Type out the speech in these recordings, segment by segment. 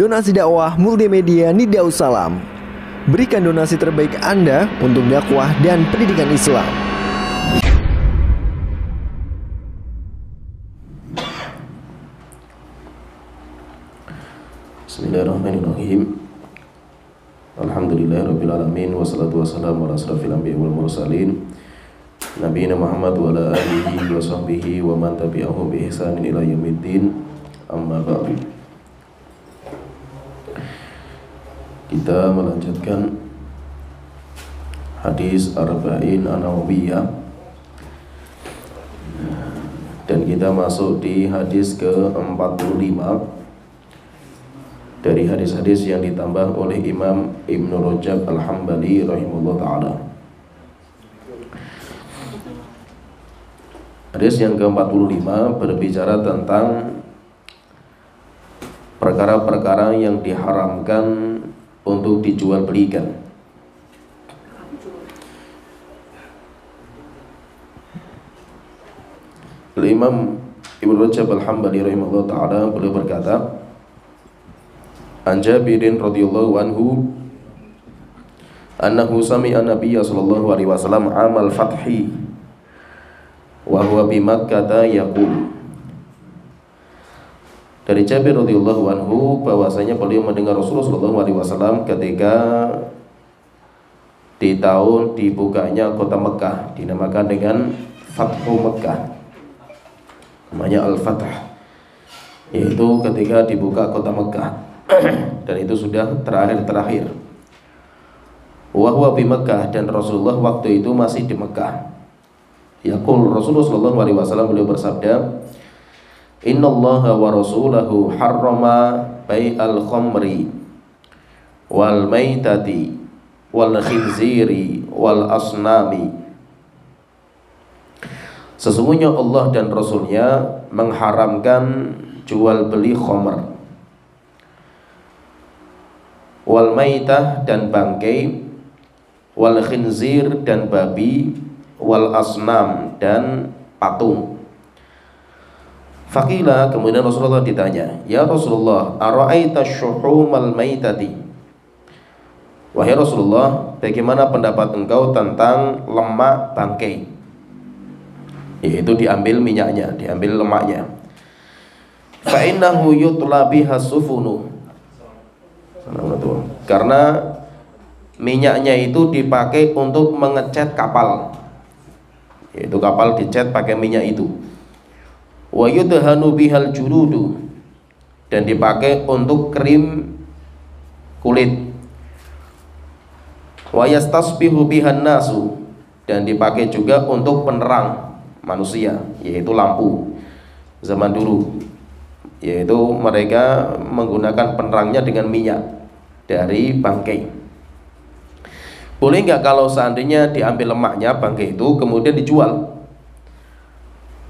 Donasi dakwah multimedia Nidaus Salam. Berikan donasi terbaik Anda untuk dakwah dan pendidikan Islam. Bismillahirrahmanirrahim. Alhamdulillahirabbil alamin wassalatu wassalamu ala asrofil anbiya'i wal mursalin nabiyina Muhammad wa ala alihi wa sahbihi wa man tabi'ahum bi ihsanin ila yaumiddin. Amma ba'du. Kita melanjutkan hadis Arba'in An-Nawawiyah dan kita masuk di hadis ke-45 dari hadis-hadis yang ditambah oleh Imam Ibnu Rajab Al-Hambali rahimahullah ta'ala. Hadis yang ke-45 berbicara tentang perkara-perkara yang diharamkan untuk dijual belikan. Imam Ibnu Rajab Al-Hambali rahimahullah ta'ala beliau berkata, An Jabirin radhiyallahu anhu annahu sami'a Nabiyya sallallahu alaihi wasallam amal fathi wa huwa bi Makkah yaqul. Dari Jabir radhiyallahu anhu bahwasanya beliau mendengar Rasulullah sallallahu alaihi wasallam ketika di tahun dibukanya kota Mekah, dinamakan dengan Fathu Mekah, namanya Al-Fath, yaitu ketika dibuka kota Mekah dan itu sudah terakhir. Wa huwa bi Makkah, dan Rasulullah waktu itu masih di Mekah. Yaqul, Rasulullah sallallahu alaihi wasallam beliau bersabda, Innallaha wa rasulahu harrama bai'al khamri wal maitati wal khinziri wal asnami. Sesungguhnya Allah dan Rasulnya mengharamkan jual beli khamr, wal maitah dan bangkai, wal khinzir dan babi, wal asnam dan patung. Faqila, kemudian Rasulullah ditanya, Ya Rasulullah, ara'aita syuhumal maitati? Wahai Rasulullah, bagaimana pendapat engkau tentang lemak bangkai? Yaitu diambil minyaknya, diambil lemaknya. Fa innahu yutla biha sufunu. Karena minyaknya itu dipakai untuk mengecat kapal, yaitu kapal dicat pakai minyak itu. Wa yudhanu bihal juludu, dan dipakai untuk krim kulit. Wa yastasbihu bihan nasu, dan dipakai juga untuk penerang manusia, yaitu lampu zaman dulu, yaitu mereka menggunakan penerangnya dengan minyak dari bangkai. Boleh nggak kalau seandainya diambil lemaknya bangkai itu kemudian dijual?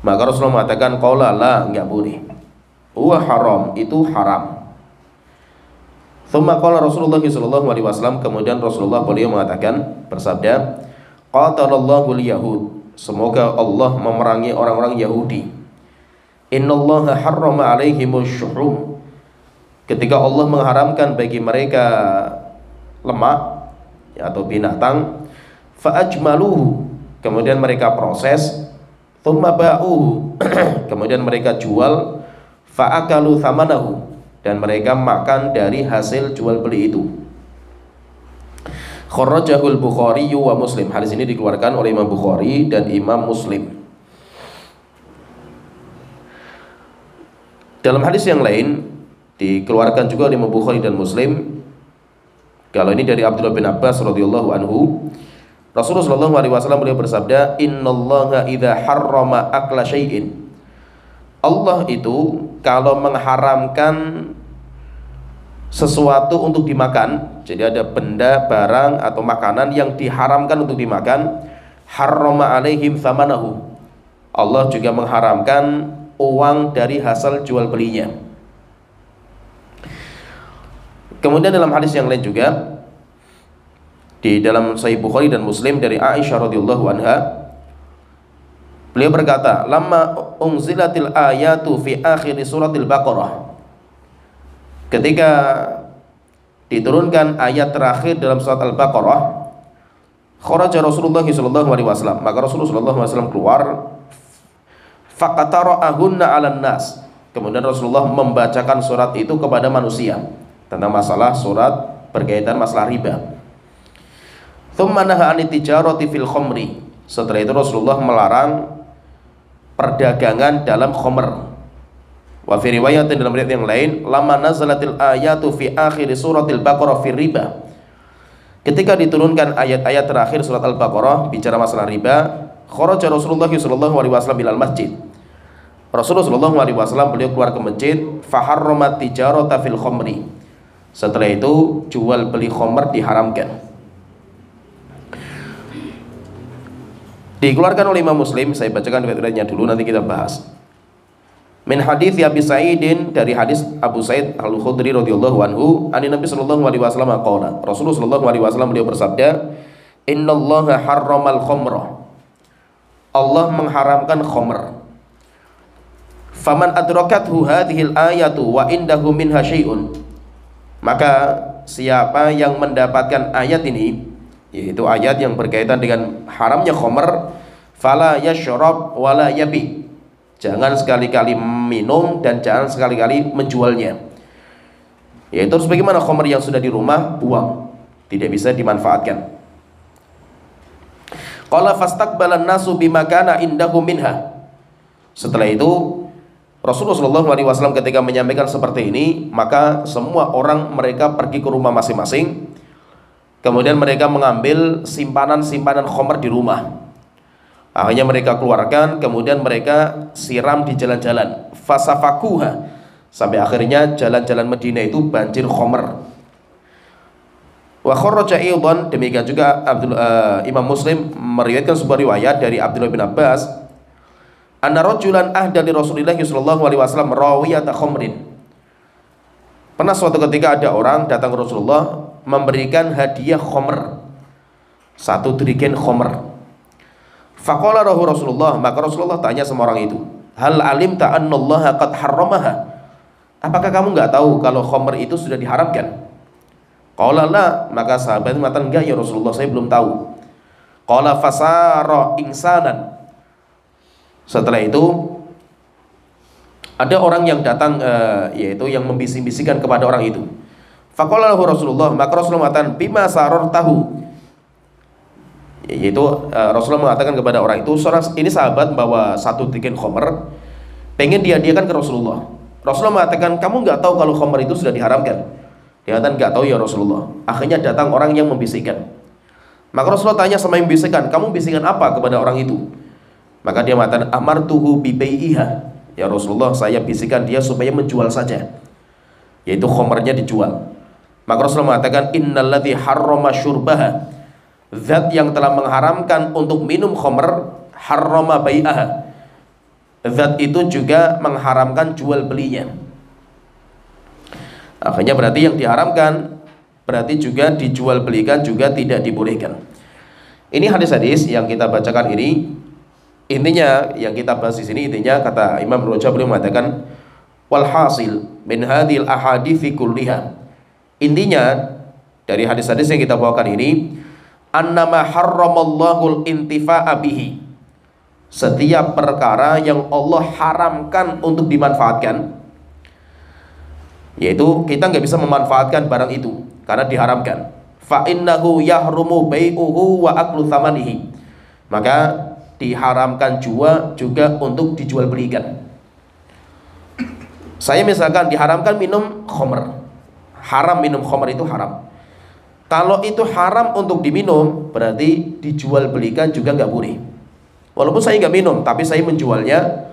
Maka Rasulullah mengatakan, qala la, nggak boleh. Huwa haram, itu haram. Tsumma qala Rasulullah sallallahu alaihi wasallam, kemudian Rasulullah beliau mengatakan, bersabda, qatalallahu al-yahud, semoga Allah memerangi orang-orang Yahudi. Innallaha harrama alaihimus syuhum, ketika Allah mengharamkan bagi mereka lemak atau binatang, fa ajmaluhu, kemudian mereka proses, thumma ba'uhu, kemudian mereka jual, fa akalu thamanahu, dan mereka makan dari hasil jual beli itu. Kharrajahul Bukhari wa Muslim, hadis ini dikeluarkan oleh Imam Bukhari dan Imam Muslim. Dalam hadis yang lain dikeluarkan juga oleh Imam Bukhari dan Muslim, kalau ini dari Abdullah bin Abbas radhiyallahu anhu, Rasulullah sallallahu alaihi wasallam beliau bersabda, Innallaha idza harrama akla syai'in, Allah itu kalau mengharamkan sesuatu untuk dimakan, jadi ada benda, barang atau makanan yang diharamkan untuk dimakan, harrama alaihim thamanahu, Allah juga mengharamkan uang dari hasil jual belinya. Kemudian dalam hadis yang lain juga di dalam Sahih Bukhari dan Muslim dari Aisyah radhiyallahu anha, beliau berkata, "Lamma unzilatil ayatu fi akhir suratil Baqarah." ketika diturunkan ayat terakhir dalam surat Al-Baqarah, kharaja Rasulullah sallallahu alaihi wasallam, maka Rasulullah sallallahu alaihi wasallam keluar, faqatara'ahunna 'alan nas. Kemudian Rasulullah membacakan surat itu kepada manusia tentang masalah surat berkaitan masalah riba. Tsumma naha 'anit tijarati fil khamri. Setelah itu Rasulullah melarang perdagangan dalam khamr. Wa fi riwayatin, dalam riwayat yang lain, lama nazalatil ayatu fi akhir suratil Baqarah fi riba. Ketika diturunkan ayat-ayat terakhir surat Al-Baqarah bicara masalah riba, kharaja Rasulullah sallallahu alaihi wasallam ilal masjid. Rasulullah sallallahu alaihi wasallam beliau keluar ke masjid, faharramat tijarata fil khamri. Setelah itu jual beli khamr diharamkan. Dikeluarkan oleh Imam Muslim, saya bacakan riwayatnya dulu nanti kita bahas. Min hadits Abi Sa'idin, dari hadis Abu Sa'id Al-Khudri radhiyallahu anhu, ani Nabi sallallahu alaihi wasallam qala, Rasulullah sallallahu alaihi wasallam beliau bersabda, innallaha harramal khamra. Allah mengharamkan khamr. Faman adrakathu hadhil ayatu wa indahu minha syai'un. Maka siapa yang mendapatkan ayat ini, yaitu ayat yang berkaitan dengan haramnya khamr, fala yashrab wala yabi. Jangan sekali-kali minum dan jangan sekali-kali menjualnya. Yaitu sebagaimana khamr yang sudah di rumah, buang, tidak bisa dimanfaatkan. Qala fastaqbalan nasu bima kana indahu minha. Setelah itu Rasulullah SAW ketika menyampaikan seperti ini, maka semua orang mereka pergi ke rumah masing-masing. Kemudian mereka mengambil simpanan-simpanan khamr di rumah. Akhirnya mereka keluarkan, kemudian mereka siram di jalan-jalan. Fasafakuha, sampai akhirnya jalan-jalan Madinah itu banjir khamr. Wa kharaja aidan, demikian juga Imam Muslim meriwayatkan sebuah riwayat dari Abdullah bin Abbas, anna rajulan ahda li Rasulillah sallallahu alaihi wasallam rawiyata khamrin. Pernah suatu ketika ada orang datang ke Rasulullah memberikan hadiah khamr, satu dirigen khamr. Faqala lahu Rasulullah, maka Rasulullah tanya sama orang itu, hal alimta annallaha qad harramaha. Apakah kamu enggak tahu kalau khamr itu sudah diharamkan? Qala la, maka sahabat mengatakan, enggak ya Rasulullah, saya belum tahu. Qala fasara insanan. Setelah itu ada orang yang datang, yaitu yang membisik-bisikkan kepada orang itu. Faqala lahu Rasulullah, maka Rasulullah mengatakan, bima sarartahu. Yaitu Rasulullah mengatakan kepada orang itu, ini sahabat bawa satu dirigen khamr, pengen dihadiahkan ke Rasulullah. Rasulullah mengatakan, kamu nggak tahu kalau khamr itu sudah diharamkan? Dia katakan, nggak tahu ya Rasulullah. Akhirnya datang orang yang membisikkan. Maka Rasulullah tanya sama yang membisikkan, kamu bisikkan apa kepada orang itu? Maka dia mengatakan, amartuhu bibai'iha. Ya Rasulullah, saya bisikkan dia supaya menjual saja, yaitu khamrnya dijual. Maka Rasulullah mengatakan, innalladzi harrama syurbaha, zat yang telah mengharamkan untuk minum khamr, harrama bai'aha, zat itu juga mengharamkan jual belinya. Akhirnya berarti yang diharamkan berarti juga dijual belikan juga tidak dibolehkan. Ini hadis-hadis yang kita bacakan ini, intinya yang kita bahas di sini, intinya kata Imam Rajab beliau mengatakan, walhasil min hadhil ahadithi kulliha. Intinya dari hadis-hadis yang kita bawakan ini, annama harramallahul intifa'a bihi. Setiap perkara yang Allah haramkan untuk dimanfaatkan, yaitu kita nggak bisa memanfaatkan barang itu karena diharamkan. Fa innahu yahrumu bai'uhu wa aklu thamanihi. Maka diharamkan juga untuk dijual belikan. Saya misalkan diharamkan minum khamr, haram minum khamr itu haram. Kalau itu haram untuk diminum, berarti dijual belikan juga nggak boleh. Walaupun saya nggak minum, tapi saya menjualnya,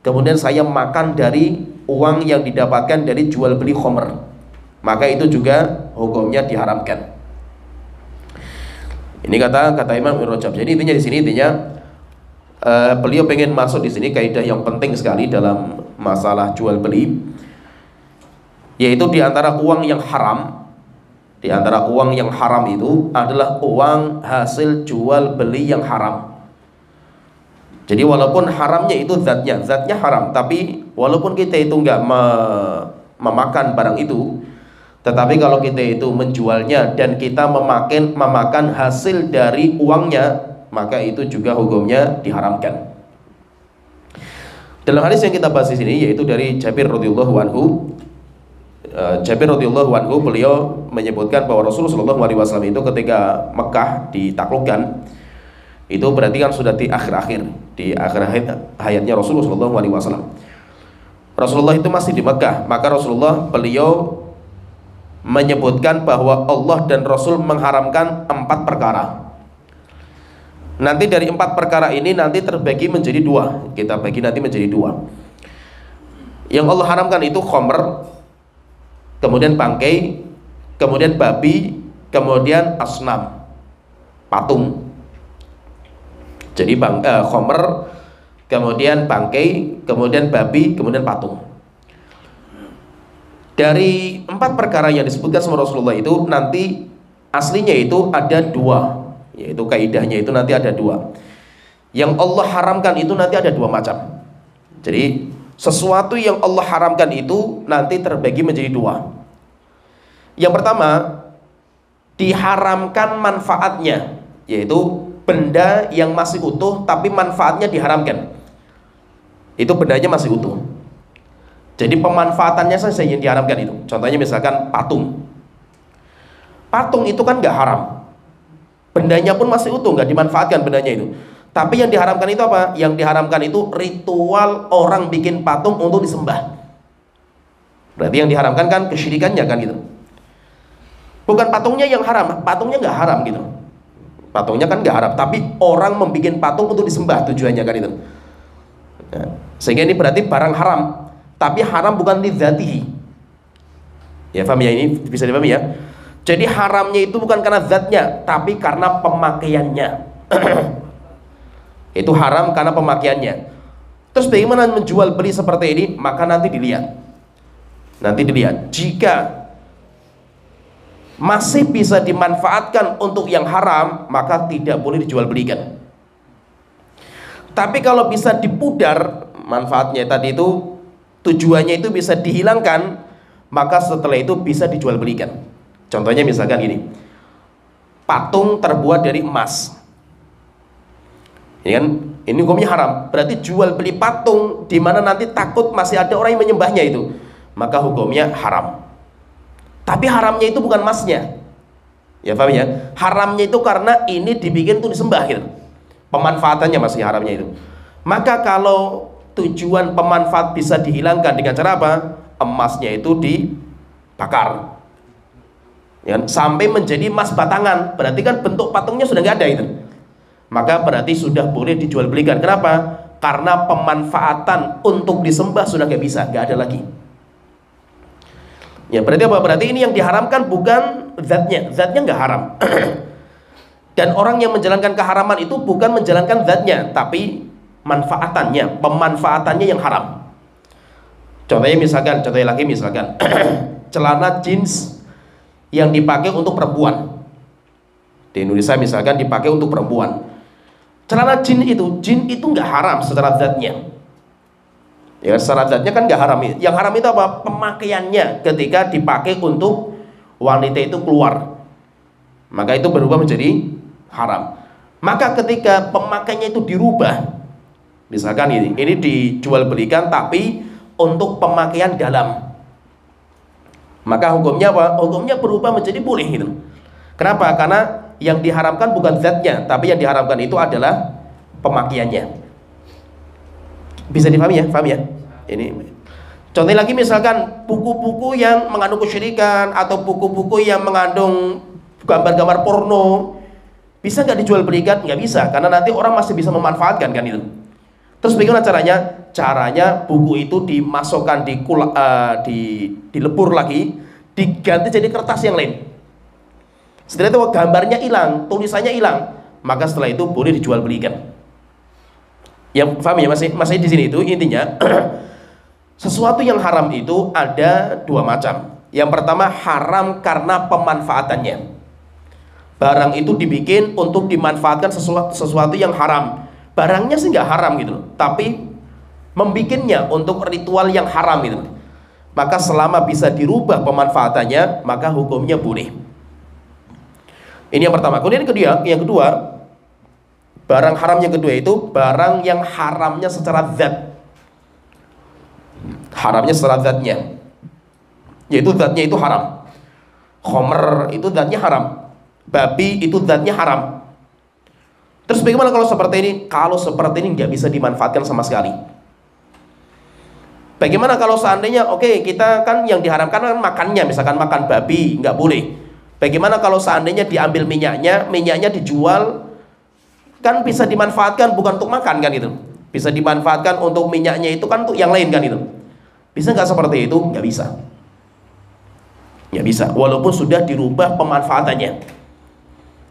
kemudian saya makan dari uang yang didapatkan dari jual beli khamr, maka itu juga hukumnya diharamkan. Ini kata Imam Ibnu Rajab. Jadi intinya di sini beliau pengen masuk di sini kaidah yang penting sekali dalam masalah jual beli, yaitu di antara uang yang haram. Di antara uang yang haram itu adalah uang hasil jual beli yang haram. Jadi walaupun haramnya itu zatnya haram, tapi walaupun kita itu nggak memakan barang itu. Tetapi kalau kita itu menjualnya dan kita memakan hasil dari uangnya, maka itu juga hukumnya diharamkan. Dalam hadis yang kita bahas di sini, yaitu dari Jabir radhiyallahu anhu, beliau menyebutkan bahwa Rasulullah SAW itu ketika Mekah ditaklukkan, itu berarti kan sudah di akhir hayatnya Rasulullah SAW. Rasulullah itu masih di Mekah, maka beliau menyebutkan bahwa Allah dan Rasul mengharamkan 4 perkara. Nanti dari 4 perkara ini nanti terbagi menjadi 2. Kita bagi nanti menjadi 2. Yang Allah haramkan itu khamr, kemudian bangkai, kemudian babi, kemudian asnam, patung. Jadi khamr, kemudian bangkai, kemudian babi, kemudian patung. Dari 4 perkara yang disebutkan sama Rasulullah itu nanti aslinya itu ada 2, yaitu kaidahnya itu nanti ada 2. Yang Allah haramkan itu nanti ada 2 macam. Jadi sesuatu yang Allah haramkan itu nanti terbagi menjadi 2. Yang pertama, diharamkan manfaatnya, yaitu benda yang masih utuh tapi manfaatnya diharamkan. Itu bendanya masih utuh, jadi pemanfaatannya saja yang diharamkan itu. Contohnya misalkan patung. Patung itu kan nggak haram, bendanya pun masih utuh, nggak dimanfaatkan bendanya itu. Tapi yang diharamkan itu apa? Yang diharamkan itu ritual orang bikin patung untuk disembah. Berarti yang diharamkan kan kesyirikannya kan gitu. Bukan patungnya yang haram, patungnya nggak haram gitu. Patungnya kan nggak haram, tapi orang membuat patung untuk disembah tujuannya kan itu. Nah, sehingga ini berarti barang haram. Tapi haram bukan lidzatihi. Ya, paham ya, ini bisa dipahami ya. Jadi haramnya itu bukan karena zatnya, tapi karena pemakaiannya. Itu haram karena pemakaiannya. Terus bagaimana menjual beli seperti ini? Maka nanti dilihat. Jika masih bisa dimanfaatkan untuk yang haram, maka tidak boleh dijual belikan. Tapi kalau bisa dipudar manfaatnya tadi itu, tujuannya itu bisa dihilangkan, maka setelah itu bisa dijual belikan. Contohnya misalkan gini, patung terbuat dari emas, ini hukumnya haram. Berarti jual beli patung di mana nanti takut masih ada orang yang menyembahnya itu, maka hukumnya haram. Tapi haramnya itu bukan emasnya, ya paham ya? Haramnya itu karena ini dibikin untuk disembah gitu. Pemanfaatannya masih haramnya itu. Maka kalau tujuan pemanfaat bisa dihilangkan dengan cara apa? Emasnya itu dibakar, ya, sampai menjadi emas batangan. Berarti kan bentuk patungnya sudah nggak ada itu. Maka berarti sudah boleh dijual belikan. Kenapa? Karena pemanfaatan untuk disembah sudah nggak bisa, nggak ada lagi. Ya, berarti apa? Berarti ini yang diharamkan bukan zatnya nggak haram. Dan orang yang menjalankan keharaman itu bukan menjalankan zatnya, tapi pemanfaatannya yang haram. Contohnya lagi misalkan celana jeans yang dipakai untuk perempuan. Di Indonesia misalkan dipakai untuk perempuan. Celana jin itu nggak haram secara zatnya. Ya, secara zatnya kan nggak haram. Yang haram itu apa? Pemakaiannya ketika dipakai untuk wanita itu keluar, maka itu berubah menjadi haram. Maka ketika pemakaiannya itu dirubah, misalkan ini dijual belikan tapi untuk pemakaian dalam, maka hukumnya apa? Hukumnya berubah menjadi boleh gitu. Kenapa? Karena yang diharamkan bukan zatnya, tapi yang diharamkan itu adalah pemakaiannya. Bisa dipahami ya? Paham ya? Ini contoh lagi misalkan buku-buku yang mengandung kesyirikan atau buku-buku yang mengandung gambar-gambar porno, bisa nggak dijual belikan? Nggak bisa, karena nanti orang masih bisa memanfaatkan kan itu. Terus bagaimana caranya? Caranya buku itu dimasukkan dilebur lagi, diganti jadi kertas yang lain. Setelah itu gambarnya hilang, tulisannya hilang, maka setelah itu boleh dijual belikan. Yang paham ya, masih di sini itu intinya sesuatu yang haram itu ada 2 macam. Yang pertama haram karena pemanfaatannya. Barang itu dibikin untuk dimanfaatkan sesuatu yang haram. Barangnya sih nggak haram gitu, tapi membikinnya untuk ritual yang haram gitu. maka selama bisa dirubah pemanfaatannya, maka hukumnya boleh. Ini yang pertama. Kemudian yang kedua, barang haram yang kedua itu barang yang haramnya secara zat. Haramnya secara zatnya, yaitu zatnya itu haram. Khomer itu zatnya haram, babi itu zatnya haram. Terus bagaimana kalau seperti ini? Kalau seperti ini nggak bisa dimanfaatkan sama sekali. Bagaimana kalau seandainya kita kan yang diharamkan kan makannya, misalkan makan babi nggak boleh. Bagaimana kalau seandainya diambil minyaknya dijual, kan bisa dimanfaatkan bukan untuk makan kan itu, bisa dimanfaatkan untuk minyaknya itu kan untuk yang lain kan itu. Bisa nggak seperti itu? Nggak bisa. Nggak bisa. Walaupun sudah dirubah pemanfaatannya,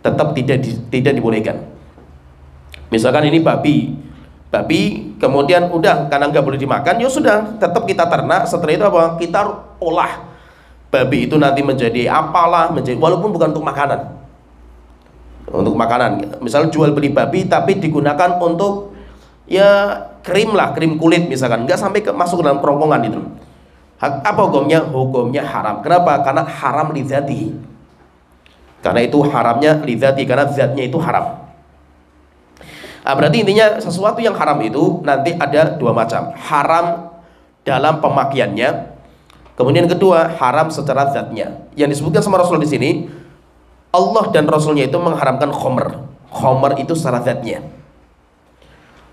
tetap tidak dibolehkan. Misalkan ini babi kemudian udah karena nggak boleh dimakan, ya sudah tetap kita ternak. Setelah itu apa? Kita olah babi itu nanti menjadi apalah, walaupun bukan untuk makanan. Untuk makanan, misalnya jual beli babi tapi digunakan untuk ya krim kulit misalkan, nggak sampai masuk ke dalam kerongkongan itu. Apa hukumnya? Hukumnya haram. Kenapa? Karena haram lidzati. Karena itu haramnya lidzati, karena zatnya itu haram. Berarti intinya sesuatu yang haram itu nanti ada dua macam. Haram dalam pemakaiannya, kemudian kedua haram secara zatnya. Yang disebutkan sama Rasul di sini, Allah dan Rasulnya itu mengharamkan khomer. Khomer itu secara zatnya.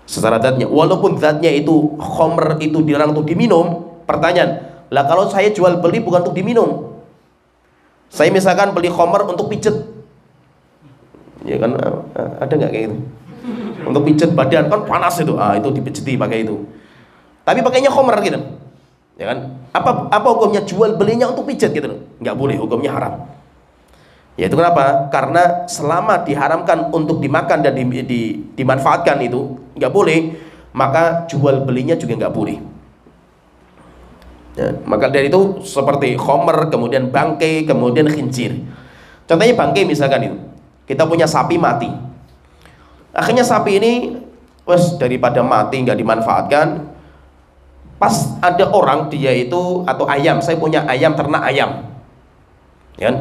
Secara zatnya, walaupun zatnya itu khomer itu dilarang untuk diminum. Pertanyaan, lah kalau saya jual beli bukan untuk diminum, saya misalkan beli khomer untuk pijet, ya kan ada nggak kayak gitu? Untuk pijet badan kan panas itu, itu dipijeti pakai itu. Tapi pakainya khomer gitu, ya kan? Apa hukumnya jual belinya untuk pijet gitu? Nggak boleh, hukumnya haram. Yaitu kenapa? Karena selama diharamkan untuk dimakan dan dimanfaatkan itu nggak boleh, maka jual belinya juga nggak boleh. Ya, maka dari itu seperti khomer, kemudian bangkai, kemudian khincir. Contohnya bangkai misalkan itu, kita punya sapi mati. Akhirnya sapi ini, daripada mati nggak dimanfaatkan, pas ada orang dia itu atau ayam, saya punya ayam, ternak ayam, ya kan?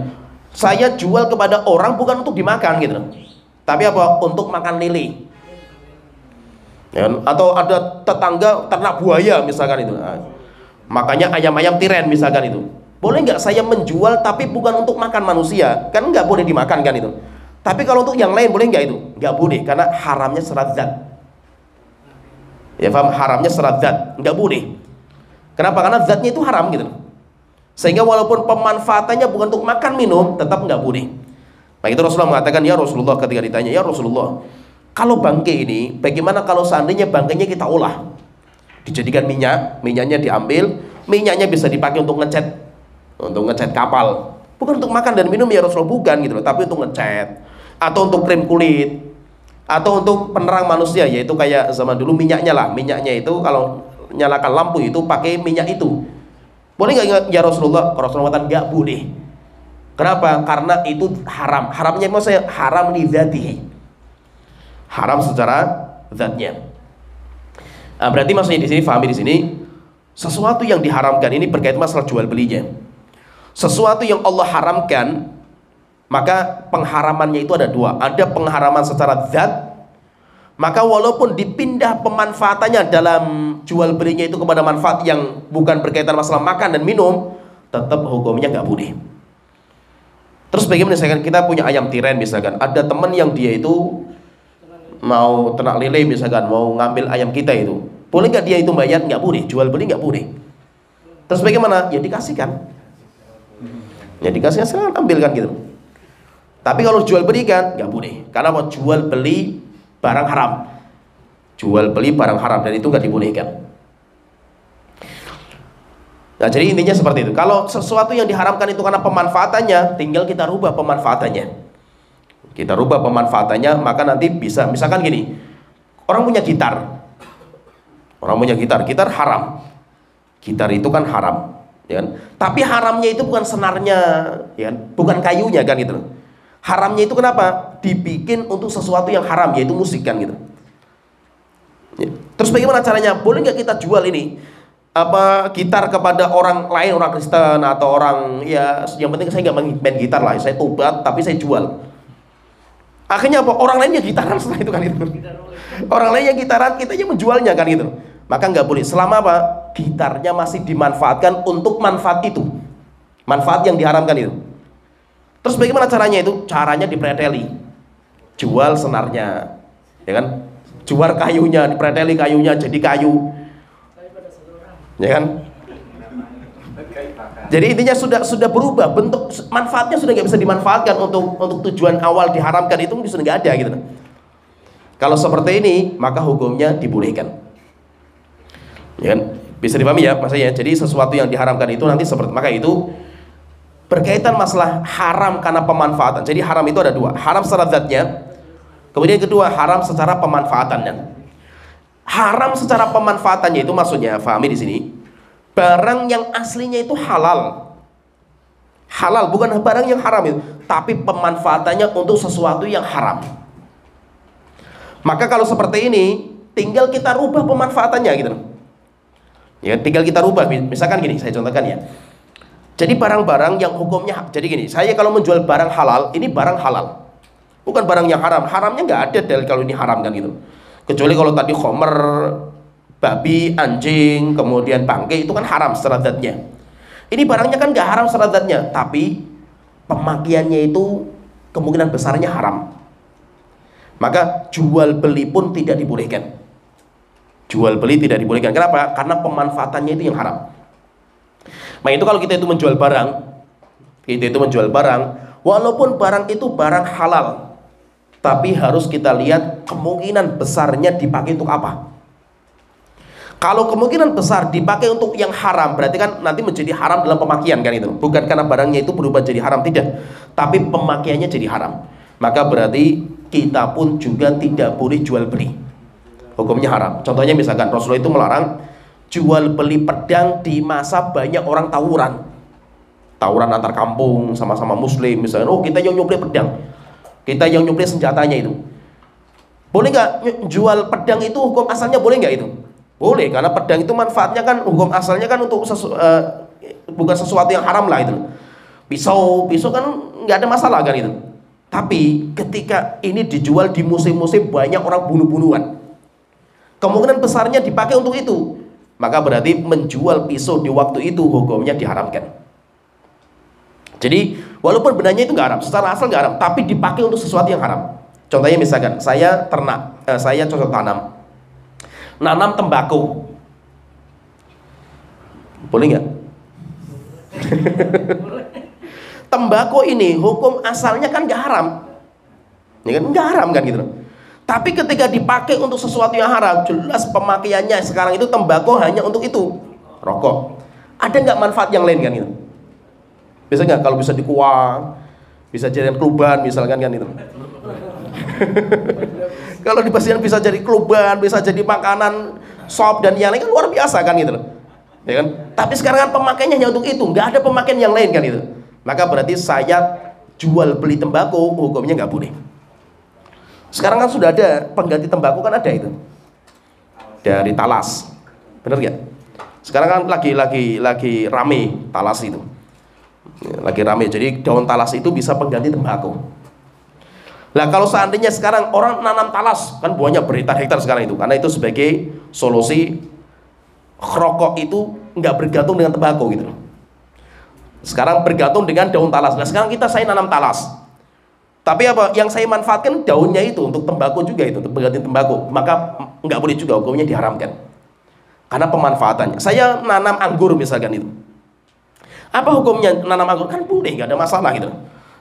Saya jual kepada orang bukan untuk dimakan gitu, tapi apa? Untuk makan lele, ya kan? Atau ada tetangga ternak buaya misalkan itu, makanya ayam-ayam tiren misalkan itu, boleh nggak saya menjual tapi bukan untuk makan manusia? Kan nggak boleh dimakan kan itu. Tapi kalau untuk yang lain boleh nggak itu? Nggak boleh, karena haramnya serat zat. Ya paham? Haramnya serat zat, nggak boleh. Kenapa? Karena zatnya itu haram gitu. Sehingga walaupun pemanfaatannya bukan untuk makan minum, tetap nggak boleh. Nah itu Rasulullah mengatakan, ya Rasulullah, ketika ditanya, ya Rasulullah, kalau bangkai ini, bagaimana kalau seandainya bangkainya kita olah, dijadikan minyaknya diambil, minyaknya bisa dipakai untuk ngecat kapal, bukan untuk makan dan minum ya Rasulullah, bukan gitu loh, tapi untuk ngecat atau untuk krim kulit atau untuk penerang manusia, yaitu kayak zaman dulu minyaknya itu kalau nyalakan lampu itu pakai minyak itu, boleh nggak ya Rasulullah? Rasulullah mengatakan nggak boleh. Kenapa? Karena itu haram. Haramnya maksudnya haram li dzatihi, haram secara zatnya. Berarti maksudnya di sini, pahami di sini, sesuatu yang diharamkan ini berkaitan masalah jual belinya. Sesuatu yang Allah haramkan, maka pengharamannya itu ada dua. Ada pengharaman secara zat, maka walaupun dipindah pemanfaatannya dalam jual belinya itu kepada manfaat yang bukan berkaitan masalah makan dan minum, tetap hukumnya nggak boleh. Terus bagaimana misalkan kita punya ayam tiren misalkan, ada teman yang dia itu mau ternak lele misalkan, mau ngambil ayam kita itu, boleh nggak dia itu bayar? Nggak boleh, jual beli nggak boleh. Terus bagaimana? Ya dikasihkan, silahkan ambilkan gitu. Tapi kalau jual beli kan nggak boleh, karena mau jual beli barang haram, dan itu nggak dibolehkan. Nah jadi intinya seperti itu. Kalau sesuatu yang diharamkan itu karena pemanfaatannya, tinggal kita rubah pemanfaatannya. Maka nanti bisa, misalkan gini, orang punya gitar, gitar haram, gitar itu kan haram, ya kan? Tapi haramnya itu bukan senarnya, ya kan? Bukan kayunya kan gitu. Haramnya itu kenapa? Dibikin untuk sesuatu yang haram, yaitu musik kan gitu. Ya. Terus bagaimana caranya? Boleh nggak kita jual ini apa gitar kepada orang lain, orang Kristen atau orang ya yang penting saya nggak main gitar lah, saya tobat tapi saya jual. Akhirnya apa? Orang lainnya gitaran setelah itu kan itu. Orang lainnya gitaran, kita aja menjualnya kan itu. Maka nggak boleh. Selama apa? Gitarnya masih dimanfaatkan untuk manfaat itu, manfaat yang diharamkan itu. Terus bagaimana caranya itu? Caranya dipreteli, jual senarnya, ya kan? Jual kayunya, dipreteli kayunya jadi kayu, ya kan? Jadi intinya sudah berubah bentuk, manfaatnya sudah nggak bisa dimanfaatkan untuk tujuan awal diharamkan itu sudah nggak ada gitu. Kalau seperti ini maka hukumnya dibolehkan, ya kan? Bisa dipahami ya maksudnya. Jadi sesuatu yang diharamkan itu nanti seperti, maka itu berkaitan masalah haram karena pemanfaatan. Jadi haram itu ada dua, haram secara zatnya, kemudian kedua haram secara pemanfaatannya. Haram secara pemanfaatannya itu maksudnya, fahami di sini, barang yang aslinya itu halal, halal bukan barang yang haram itu, tapi pemanfaatannya untuk sesuatu yang haram. Maka kalau seperti ini, tinggal kita rubah pemanfaatannya gitu. Ya, tinggal kita rubah. Misalkan gini, saya contohkan ya. Jadi barang-barang yang hukumnya, jadi gini, saya kalau menjual barang halal, ini barang halal, bukan barang yang haram. Haramnya nggak ada dalil kalau ini haram kan gitu. Kecuali kalau tadi khomer, babi, anjing, kemudian bangkai, itu kan haram secara zatnya. Ini barangnya kan nggak haram secara zatnya, tapi pemakaiannya itu kemungkinan besarnya haram. Maka jual beli pun tidak dibolehkan. Jual beli tidak dibolehkan. Kenapa? Karena pemanfaatannya itu yang haram. Nah itu kalau kita itu menjual barang, walaupun barang itu barang halal, tapi harus kita lihat kemungkinan besarnya dipakai untuk apa. Kalau kemungkinan besar dipakai untuk yang haram, berarti kan nanti menjadi haram dalam pemakaian kan itu. Bukan karena barangnya itu berubah jadi haram, tidak, tapi pemakaiannya jadi haram. Maka berarti kita pun juga tidak boleh jual beli. Hukumnya haram. Contohnya misalkan Rasulullah itu melarang jual beli pedang di masa banyak orang tawuran. Tawuran antar kampung sama-sama muslim misalnya. Oh, kita yang nyuplai pedang, kita yang nyuplai senjatanya itu. Boleh nggak jual pedang itu? Hukum asalnya boleh nggak itu? Boleh, karena pedang itu manfaatnya kan, hukum asalnya kan untuk bukan sesuatu yang haram lah itu. Pisau kan nggak ada masalah kan itu. Tapi ketika ini dijual di musim-musim banyak orang bunuh-bunuhan, kemungkinan besarnya dipakai untuk itu, maka berarti menjual pisau di waktu itu hukumnya diharamkan. Jadi walaupun benarnya itu nggak haram, secara asal nggak haram, tapi dipakai untuk sesuatu yang haram. Contohnya misalkan saya ternak, saya cocok nanam tembakau, boleh nggak? Tembakau ini hukum asalnya kan nggak haram, ya kan, nggak haram kan gitu. Tapi ketika dipakai untuk sesuatu yang haram, jelas pemakaiannya sekarang itu tembakau hanya untuk itu, rokok. Ada nggak manfaat yang lain kan gitu? Bisa nggak kalau bisa dikuang, bisa jadikan kluban misalkan kan itu. Kalau di pasien bisa jadi kluban, bisa jadi makanan, sop dan yang lain kan luar biasa kan gitu, ya kan? Tapi sekarang kan pemakaiannya hanya untuk itu, nggak ada pemakaian yang lain kan itu. Maka berarti saya jual beli tembakau hukumnya nggak boleh. Sekarang kan sudah ada pengganti tembakau kan ada itu dari talas, bener nggak? Sekarang kan lagi rame talas itu, lagi rame. Jadi daun talas itu bisa pengganti tembakau. Nah kalau seandainya sekarang orang nanam talas, kan banyak berhektar-hektar sekarang itu, karena itu sebagai solusi rokok itu nggak bergantung dengan tembakau gitu. Sekarang bergantung dengan daun talas. Nah sekarang saya nanam talas, tapi apa yang saya manfaatkan daunnya itu untuk tembakau juga itu, untuk pengganti tembakau, maka nggak boleh juga, hukumnya diharamkan karena pemanfaatannya. Saya nanam anggur misalkan itu, apa hukumnya nanam anggur? Kan boleh, nggak ada masalah gitu.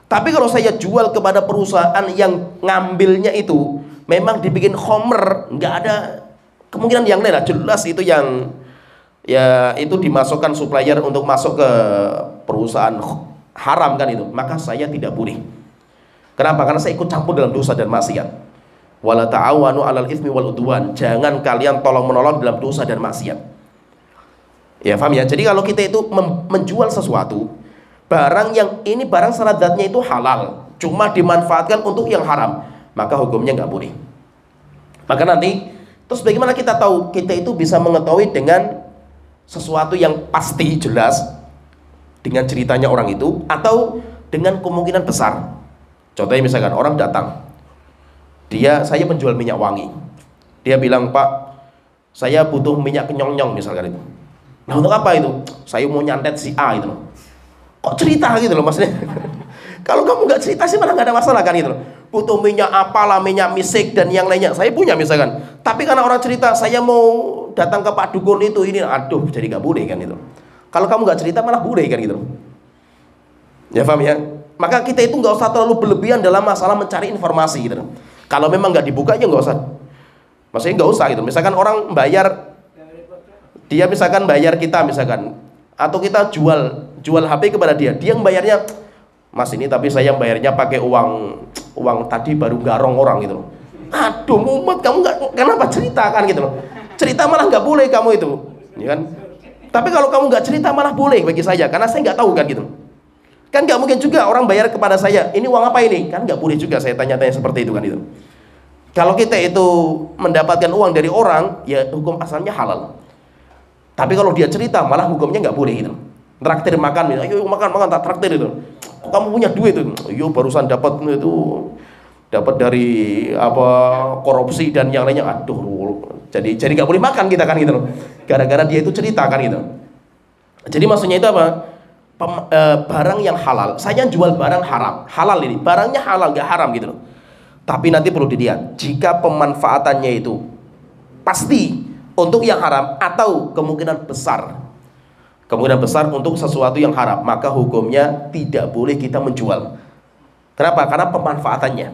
Tapi kalau saya jual kepada perusahaan yang ngambilnya itu memang dibikin khomer, nggak ada kemungkinan yang lain lah, jelas itu yang ya itu dimasukkan supplier untuk masuk ke perusahaan haram kan itu, maka saya tidak boleh. Kenapa? Karena saya ikut campur dalam dosa dan maksiat. Wala ta'awanu 'alal itsmi wal 'udwan. Jangan kalian tolong-menolong dalam dosa dan maksiat. Ya, paham ya? Jadi kalau kita itu menjual sesuatu, barang yang ini barang secara zatnya itu halal, cuma dimanfaatkan untuk yang haram, maka hukumnya nggak boleh. Maka nanti terus bagaimana kita tahu? Kita itu bisa mengetahui dengan sesuatu yang pasti jelas dengan ceritanya orang itu, atau dengan kemungkinan besar. Contohnya misalkan orang datang, saya penjual minyak wangi, dia bilang, Pak, saya butuh minyak kenyong-nyong misalkan itu. Nah, untuk apa itu? Saya mau nyantet si A itu loh. Kok cerita gitu loh maksudnya? Kalau kamu nggak cerita sih malah nggak ada masalah kan gitu loh. Butuh minyak apalah, minyak misik dan yang lainnya, saya punya misalkan. Tapi karena orang cerita, saya mau datang ke Pak Dukun itu, ini, aduh, jadi nggak boleh kan itu. Kalau kamu nggak cerita malah boleh kan gitu. Ya paham ya? Maka kita itu nggak usah terlalu berlebihan dalam masalah mencari informasi gitu. Kalau memang nggak dibuka ya nggak usah. Maksudnya nggak usah gitu. Misalkan orang bayar, dia misalkan bayar kita misalkan, atau kita jual HP kepada dia yang bayarnya, Mas ini tapi saya bayarnya pakai uang tadi baru garong orang gitu. Aduh mumet, kamu nggak, kenapa ceritakan gitu loh. Cerita malah nggak boleh kamu itu, ya kan? Tapi kalau kamu nggak cerita malah boleh bagi saya, karena saya nggak tahu kan gitu. Kan nggak mungkin juga orang bayar kepada saya, ini uang apa ini? Kan nggak boleh juga saya tanya-tanya seperti itu kan itu. Kalau kita itu mendapatkan uang dari orang, ya hukum asalnya halal. Tapi kalau dia cerita malah hukumnya nggak boleh gitu. Traktir makan, ayo makan tak traktir itu. Kamu punya duit itu, yo barusan dapat dari apa korupsi dan yang lainnya. Aduh, jadi nggak boleh makan kita kan gitu loh. Gara-gara dia itu cerita kan gitu. Jadi maksudnya itu apa? Barang yang halal. Saya jual barang halal ini, barangnya halal nggak haram gitu loh. Tapi nanti perlu dilihat, jika pemanfaatannya itu pasti untuk yang haram atau kemungkinan besar untuk sesuatu yang haram, maka hukumnya tidak boleh kita menjual. Kenapa? Karena pemanfaatannya,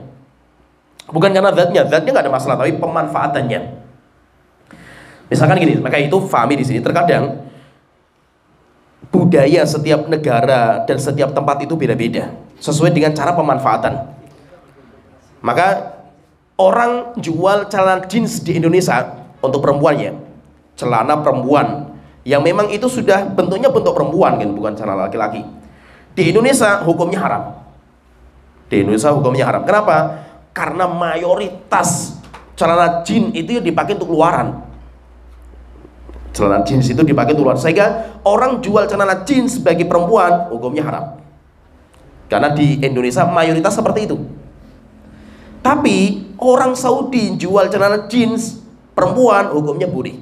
bukan karena zatnya nggak ada masalah, tapi pemanfaatannya. Misalkan gini, maka itu fahami di sini. Terkadang budaya setiap negara dan setiap tempat itu beda-beda sesuai dengan cara pemanfaatan. Maka orang jual celana jeans di Indonesia untuk perempuannya, celana perempuan yang memang itu sudah bentuknya bentuk perempuan kan, bukan celana laki-laki. Di Indonesia hukumnya haram. Kenapa? Karena mayoritas celana jeans itu dipakai untuk luaran. Celana jeans itu dipakai untuk luaran, sehingga orang jual celana jeans bagi perempuan hukumnya haram. Karena di Indonesia mayoritas seperti itu. Tapi orang Saudi jual celana jeans perempuan hukumnya boleh.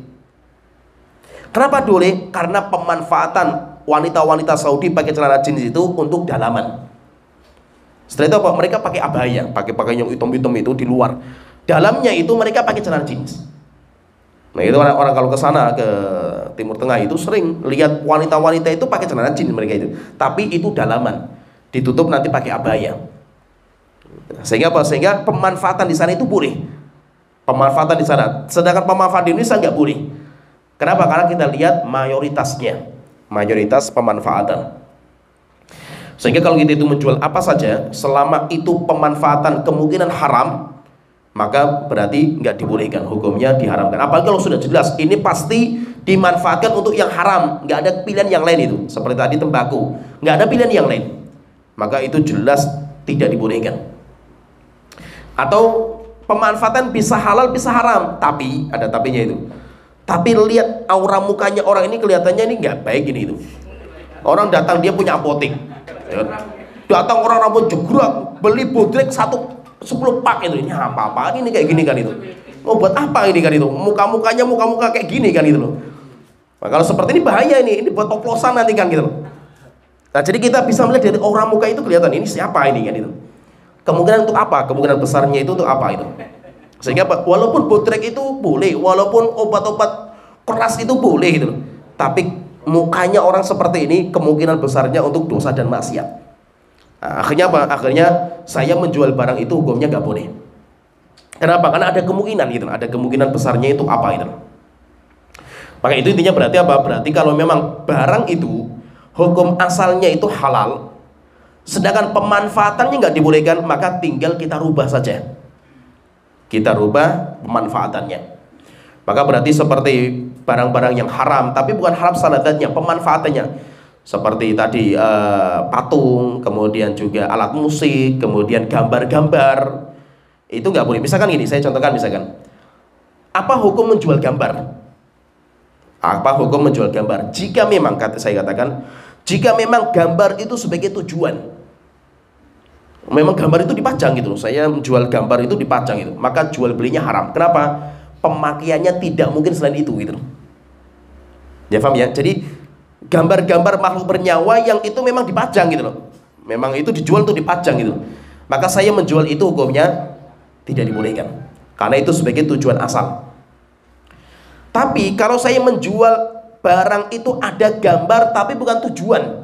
Kenapa boleh? Karena pemanfaatan wanita-wanita Saudi pakai celana jeans itu untuk dalaman. Setelah itu apa? Mereka pakai abaya, pakai pakaian yang hitam-hitam itu di luar. Dalamnya itu mereka pakai celana jeans. Nah itu orang kalau ke sana ke Timur Tengah itu sering lihat wanita-wanita itu pakai celana jeans mereka itu. Tapi itu dalaman, ditutup nanti pakai abaya. Sehingga apa? Sehingga pemanfaatan di sana itu boleh. Pemanfaatan di sana. Sedangkan pemanfaatan di Indonesia nggak boleh. Kenapa? Karena kita lihat mayoritas pemanfaatan. Sehingga kalau kita itu menjual apa saja, selama itu pemanfaatan kemungkinan haram, maka berarti nggak dibolehkan, hukumnya diharamkan. Apalagi kalau sudah jelas ini pasti dimanfaatkan untuk yang haram, nggak ada pilihan yang lain itu. Seperti tadi tembakau, nggak ada pilihan yang lain, maka itu jelas tidak dibolehkan. Atau pemanfaatan bisa halal bisa haram, tapi ada tapinya itu. Tapi lihat aura mukanya orang ini, kelihatannya ini nggak baik ini itu. Orang datang dia punya apotek, datang orang rambut jegrak beli bodrek 10 pak itu, ini apa ini kayak gini kan itu. Mau buat apa ini kan itu? Muka-mukanya muka kayak gini kan itu loh. Nah, kalau seperti ini bahaya ini buat oplosan nanti kan gitu loh. Nah jadi kita bisa melihat dari aura muka itu kelihatan ini siapa ini kan itu. Kemungkinan untuk apa? Kemungkinan besarnya itu untuk apa itu? Sehingga walaupun bodrek itu boleh, walaupun obat-obat keras itu boleh gitu loh. Tapi mukanya orang seperti ini kemungkinan besarnya untuk dosa dan maksiat. Nah, akhirnya apa? Akhirnya saya menjual barang itu hukumnya nggak boleh. Kenapa? Karena ada kemungkinan gitu, ada kemungkinan besarnya itu apa itu. Maka itu intinya berarti apa? Berarti kalau memang barang itu hukum asalnya itu halal, sedangkan pemanfaatannya nggak dibolehkan, maka tinggal kita rubah saja. Kita rubah pemanfaatannya. Maka berarti seperti barang-barang yang haram, tapi bukan haram saladatnya, pemanfaatannya. Seperti tadi patung, kemudian juga alat musik, kemudian gambar-gambar, itu nggak boleh. Misalkan gini, saya contohkan misalkan, apa hukum menjual gambar? Apa hukum menjual gambar? Jika memang, saya katakan, jika memang gambar itu sebagai tujuan, memang gambar itu dipajang gitu, saya menjual gambar itu dipajang itu, maka jual belinya haram. Kenapa? Pemakaiannya tidak mungkin selain itu gitu. Ya paham ya? Jadi gambar-gambar makhluk bernyawa yang itu memang dipajang gitu loh. Memang itu dijual tuh dipajang gitu. Maka saya menjual itu hukumnya tidak dibolehkan. Karena itu sebagai tujuan asal. Tapi kalau saya menjual barang itu ada gambar tapi bukan tujuan,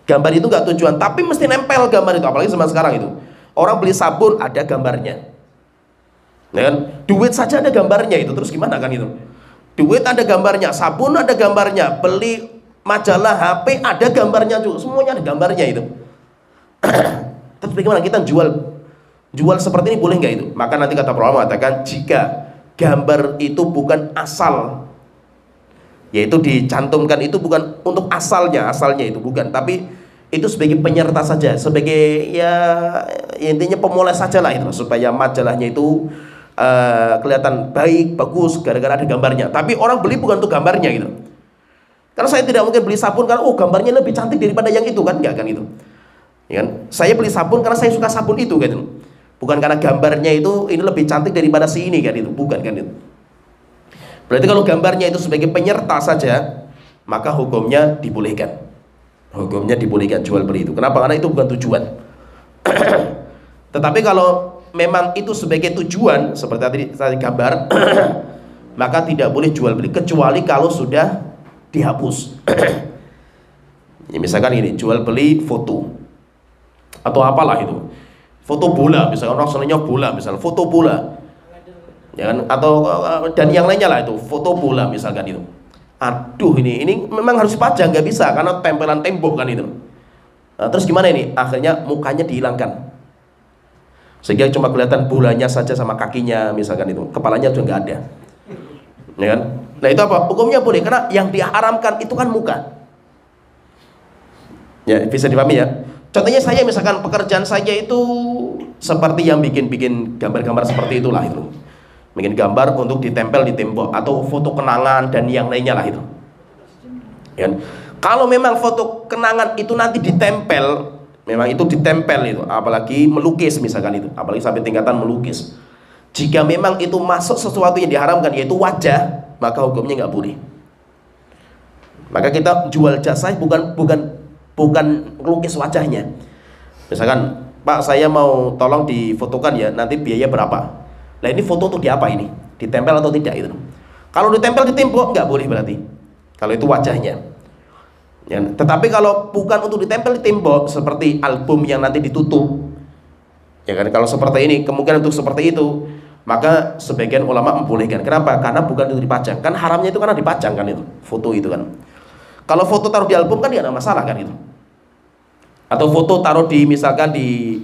gambar itu nggak tujuan tapi mesti nempel gambar itu, apalagi zaman sekarang itu orang beli sabun ada gambarnya, ya kan? Duit saja ada gambarnya itu, terus gimana kan itu? Duit ada gambarnya, sabun ada gambarnya, beli majalah HP ada gambarnya juga, semuanya ada gambarnya itu. Terus bagaimana kita jual seperti ini, boleh nggak itu? Maka nanti kata para ulama mengatakan, jika gambar itu bukan asal, yaitu dicantumkan itu bukan untuk asalnya itu bukan, tapi itu sebagai penyerta saja, sebagai ya intinya pemoles saja lah itu, supaya majalahnya itu kelihatan baik, bagus gara-gara ada gambarnya. Tapi orang beli bukan untuk gambarnya gitu. Karena saya tidak mungkin beli sabun karena gambarnya lebih cantik daripada yang itu kan, enggak kan itu. Ya kan? Saya beli sabun karena saya suka sabun itu kan. Bukan karena gambarnya itu ini lebih cantik daripada si ini kan itu, bukan kan itu. Berarti kalau gambarnya itu sebagai penyerta saja, maka hukumnya dibolehkan. Hukumnya dibolehkan jual beli itu. Kenapa? Karena itu bukan tujuan. Tetapi kalau memang itu sebagai tujuan seperti tadi gambar, maka tidak boleh jual beli kecuali kalau sudah dihapus. Ya, misalkan ini jual beli foto atau apalah itu. Foto bola, misalkan orang senangnya bola, misalnya foto bola, ya kan? Atau dan yang lainnya lah itu, foto bola misalkan itu. Aduh, ini memang harus dipajang, nggak bisa karena tempelan tembok kan itu. Nah, terus gimana ini? Akhirnya mukanya dihilangkan, sehingga cuma kelihatan bolanya saja sama kakinya misalkan itu, kepalanya juga nggak ada, ya kan? Nah itu apa? Hukumnya boleh karena yang diharamkan itu kan muka. Ya bisa dipahami ya. Contohnya saya misalkan pekerjaan saya itu seperti yang bikin gambar-gambar seperti itulah itu, bikin gambar untuk ditempel di tembok atau foto kenangan dan yang lainnya lah itu. Ya. Kalau memang foto kenangan itu nanti ditempel, memang itu ditempel itu, apalagi melukis misalkan itu, apalagi sampai tingkatan melukis. Jika memang itu masuk sesuatu yang diharamkan yaitu wajah, maka hukumnya nggak boleh. Maka kita jual jasa bukan lukis wajahnya. Misalkan, Pak saya mau tolong difotokan ya, nanti biaya berapa? Nah ini foto untuk di apa ini? Ditempel atau tidak itu? Kalau ditempel di tembok nggak boleh berarti. Kalau itu wajahnya. Ya, tetapi kalau bukan untuk ditempel di tembok seperti album yang nanti ditutup, ya kan? Kalau seperti ini kemungkinan untuk seperti itu, maka sebagian ulama membolehkan. Kenapa? Karena bukan untuk dipajang. Kan haramnya itu karena dipajang kan itu, foto itu kan. Kalau foto taruh di album kan tidak ada masalah kan itu. Atau foto taruh di misalkan di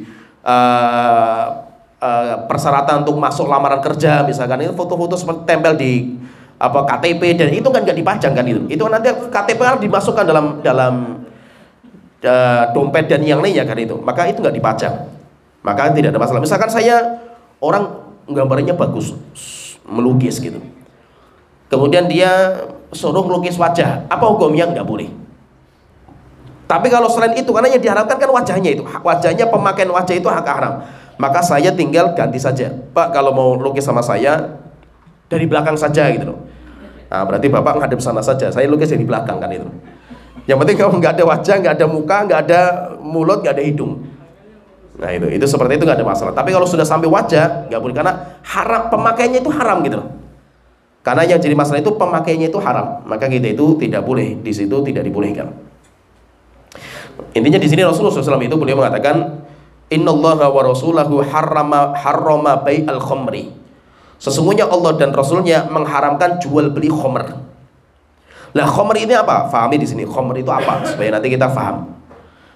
persyaratan untuk masuk lamaran kerja misalkan, itu foto-foto seperti tempel di KTP dan itu kan nggak dipajang kan itu. Itu nanti KTP kan dimasukkan dalam dompet dan yang lainnya kan itu. Maka itu nggak dipajang. Maka tidak ada masalah. Misalkan saya orang gambarnya bagus, melukis gitu. Kemudian dia suruh melukis wajah, apa hukumnya? Nggak boleh. Tapi kalau selain itu, karena yang diharapkan kan wajahnya itu, wajahnya, pemakaian wajah itu hak haram. Maka saya tinggal ganti saja, Pak kalau mau lukis sama saya dari belakang saja gitu loh. Nah berarti Bapak ngadep sana saja, saya lukis dari belakang kan itu. Yang penting kalau nggak ada wajah, nggak ada muka, nggak ada mulut, nggak ada hidung. Nah itu seperti itu nggak ada masalah. Tapi kalau sudah sampai wajah nggak boleh karena haram, pemakaiannya itu haram gitu loh. Karena yang jadi masalah itu pemakaiannya itu haram, maka kita itu tidak boleh, di situ tidak dibolehkan. Intinya di sini Rasulullah SAW itu beliau mengatakan, Innallaha wa rasulahu harrama bai'al khamri. Sesungguhnya Allah dan Rasulnya mengharamkan jual beli khamr. Lah khamr ini apa? Fahami di sini. Khamr itu apa? Supaya nanti kita faham.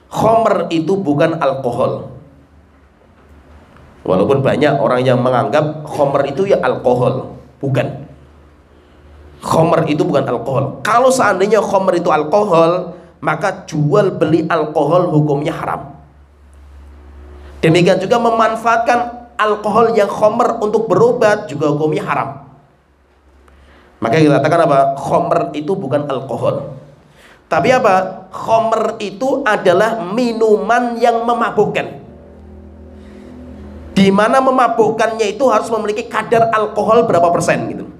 Khamr itu bukan alkohol. Walaupun banyak orang yang menganggap khamr itu ya alkohol, bukan. Khamr itu bukan alkohol. Kalau seandainya khamr itu alkohol, maka jual beli alkohol hukumnya haram. Demikian juga memanfaatkan alkohol yang khamr untuk berobat juga hukumnya haram. Maka kita katakan apa? Khamr itu bukan alkohol. Tapi apa? Khamr itu adalah minuman yang memabukkan. Di mana memabukkannya itu harus memiliki kadar alkohol berapa persen gitu.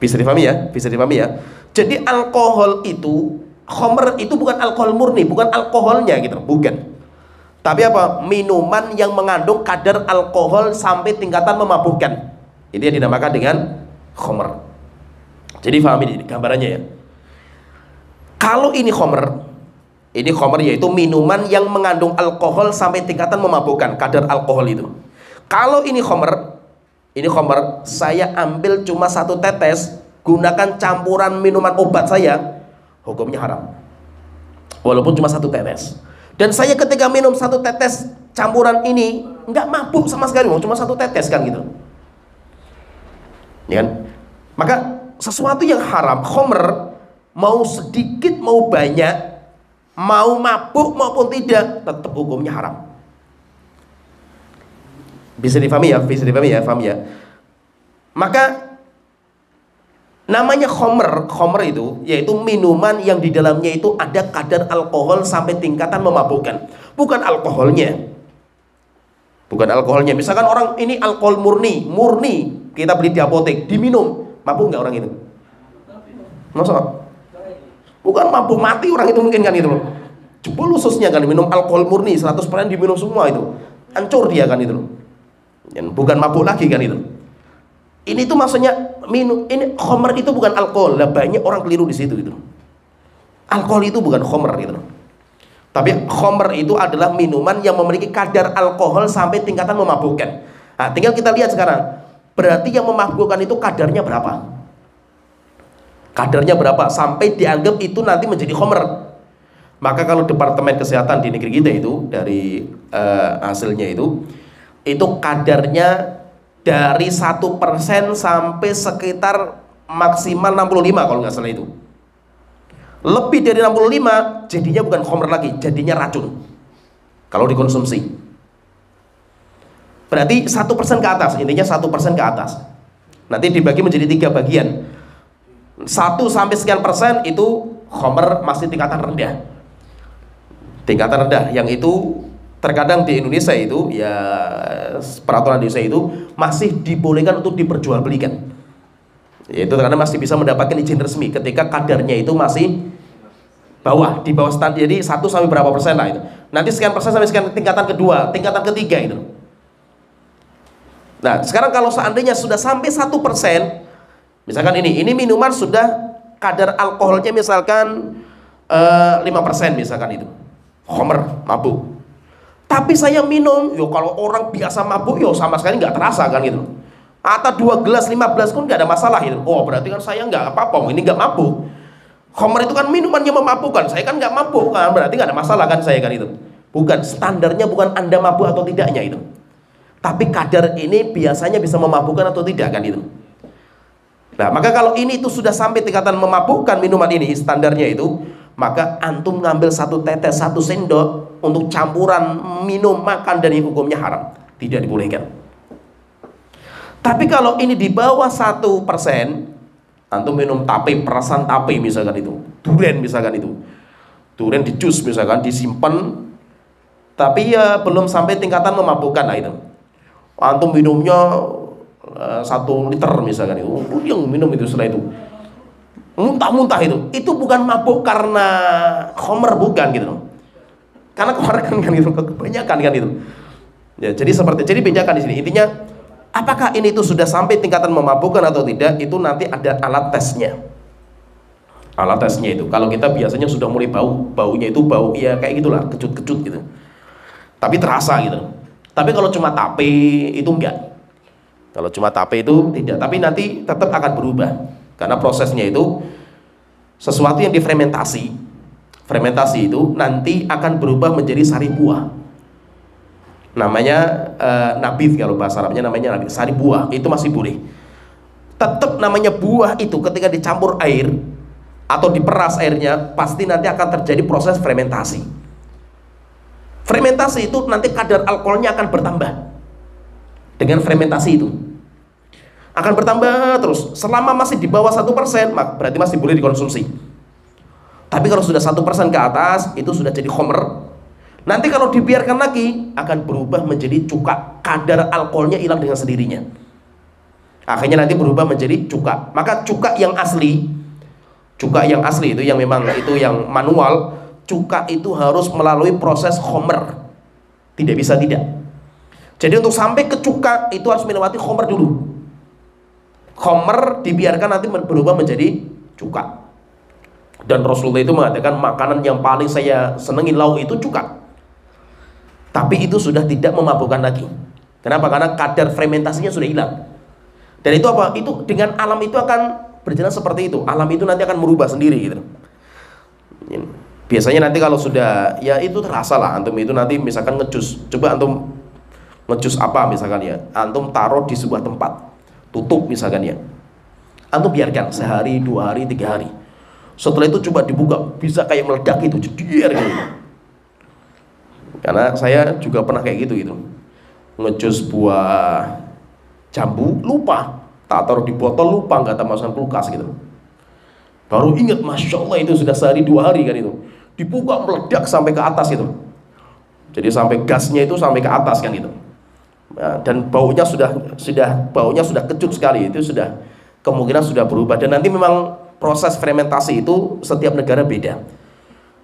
Bisa dipahami ya? Bisa dipahami ya? Jadi alkohol itu, khamr itu bukan alkohol murni, bukan alkoholnya gitu, bukan. Tapi apa? Minuman yang mengandung kadar alkohol sampai tingkatan memabukkan. Itu yang dinamakan dengan khamr. Jadi pahami ini gambarannya ya. Kalau ini khamr yaitu minuman yang mengandung alkohol sampai tingkatan memabukkan, kadar alkohol itu. Kalau ini khamr, saya ambil cuma 1 tetes, gunakan campuran minuman obat saya, hukumnya haram. Walaupun cuma 1 tetes. Dan saya ketika minum 1 tetes campuran ini, nggak mabuk sama sekali, cuma 1 tetes kan gitu. Ya kan? Maka sesuatu yang haram, khamr, mau sedikit mau banyak, mau mabuk maupun tidak, tetap hukumnya haram. Bisa difahami ya? Bisa difahami ya? Paham ya? Maka namanya khamr itu yaitu minuman yang di dalamnya itu ada kadar alkohol sampai tingkatan memabukkan. Bukan alkoholnya. Bukan alkoholnya. Misalkan orang ini alkohol murni kita beli di apotek, diminum, mabuk nggak orang itu? Masa? Bukan mabuk mati orang itu mungkin kan itu loh. Jebol ususnya kan minum alkohol murni 100% diminum semua itu. Hancur dia kan itu loh. Bukan mabuk lagi kan itu. Ini tuh maksudnya ini khamr itu bukan alkohol. Lah banyak orang keliru di situ gitu. Alkohol itu bukan khamr gitu. Tapi khamr itu adalah minuman yang memiliki kadar alkohol sampai tingkatan memabukkan. Nah, tinggal kita lihat sekarang. Berarti yang memabukkan itu kadarnya berapa? Kadarnya berapa sampai dianggap itu nanti menjadi khamr. Maka kalau Departemen Kesehatan di negeri kita itu dari hasilnya itu kadarnya dari 1% sampai sekitar maksimal 65 kalau nggak salah itu. Lebih dari 65 jadinya bukan khamr lagi, jadinya racun kalau dikonsumsi. Berarti 1% ke atas, intinya 1% ke atas. Nanti dibagi menjadi 3 bagian. 1 sampai sekian persen itu khamr masih tingkatan rendah. Tingkatan rendah yang itu terkadang di Indonesia itu ya peraturan Indonesia itu masih dibolehkan untuk diperjualbelikan. Yaitu karena masih bisa mendapatkan izin resmi ketika kadarnya itu masih di bawah standar. Jadi 1 sampai berapa persen lah itu. Nanti sekian persen sampai sekian tingkatan kedua, tingkatan ketiga itu. Nah, sekarang kalau seandainya sudah sampai 1%, misalkan ini minuman sudah kadar alkoholnya misalkan 5% misalkan itu, khamr, mabuk. Tapi saya minum, kalau orang biasa mabuk, sama sekali nggak terasa kan gitu. Atau 2 gelas, 15 pun nggak ada masalah gitu. Oh berarti kan saya nggak apa-apa, ini nggak mabuk. Khamr itu kan minuman yang memabukkan, saya kan nggak mabuk kan, berarti nggak ada masalah kan saya kan itu. Bukan, standarnya bukan Anda mabuk atau tidaknya itu. Tapi kadar ini biasanya bisa memabukkan atau tidak kan itu. Nah, maka kalau ini itu sudah sampai tingkatan memabukkan minuman ini standarnya itu, maka antum ngambil 1 tetes, 1 sendok untuk campuran minum makan dan hukumnya haram, tidak dibolehkan. Tapi kalau ini di bawah 1%, antum minum tape, perasan tape misalkan itu, durian misalkan itu, durian di jus misalkan, disimpan, tapi ya belum sampai tingkatan memabukkan lah itu. Antum minumnya 1 liter misalkan itu, yang minum itu setelah itu muntah-muntah itu bukan mabuk karena khamr, bukan gitu. Karena kemarin kan itu kebanyakan kan itu. Ya, jadi bedakan di sini. Intinya apakah ini itu sudah sampai tingkatan memabukkan atau tidak, itu nanti ada alat tesnya. Alat tesnya itu kalau kita biasanya sudah mulai baunya itu bau ya kayak gitulah, kecut-kecut gitu. Tapi terasa gitu. Tapi kalau cuma tape itu enggak. Kalau cuma tape itu tidak, tapi nanti tetap akan berubah. Karena prosesnya itu sesuatu yang difermentasi. Fermentasi itu nanti akan berubah menjadi sari buah. Namanya nabith, kalau bahasa Arabnya namanya nabith, sari buah. Itu masih boleh. Tetap namanya buah itu ketika dicampur air atau diperas airnya, pasti nanti akan terjadi proses fermentasi. Fermentasi itu nanti kadar alkoholnya akan bertambah dengan fermentasi itu. akan bertambah terus. Selama masih di bawah 1%, berarti masih boleh dikonsumsi. Tapi kalau sudah 1% ke atas, itu sudah jadi khamr. Nanti kalau dibiarkan lagi, akan berubah menjadi cuka. Kadar alkoholnya hilang dengan sendirinya. Akhirnya nanti berubah menjadi cuka. Maka cuka yang asli itu yang memang itu yang manual, cuka itu harus melalui proses khamr. Tidak bisa tidak. Jadi untuk sampai ke cuka itu harus melewati khamr dulu. Khamr dibiarkan nanti berubah menjadi cuka. Dan Rasulullah itu mengatakan makanan yang paling saya senangi lauk itu cuka. Tapi itu sudah tidak memabukkan lagi. Kenapa? Karena kadar fermentasinya sudah hilang. Dan itu apa? Itu dengan alam itu akan berjalan seperti itu. Alam itu nanti akan merubah sendiri gitu. Biasanya nanti kalau sudah ya itu terasa lah antum itu nanti misalkan ngejus. Coba antum ngejus apa misalkan ya. Antum taruh di sebuah tempat. Tutup misalkan ya. Antum biarkan sehari, 2 hari, 3 hari. Setelah itu coba dibuka, bisa kayak meledak gitu, jedier gitu. Karena saya juga pernah kayak gitu. Ngejus buah jambu, lupa tak taruh di botol, lupa nggak tak masukkan kulkas gitu. Baru ingat, Masya Allah itu sudah sehari 2 hari kan itu. Dibuka meledak sampai ke atas gitu. Jadi sampai gasnya itu sampai ke atas kan gitu. Nah, dan baunya sudah kecut sekali, itu sudah kemungkinan sudah berubah. Dan nanti memang proses fermentasi itu setiap negara beda.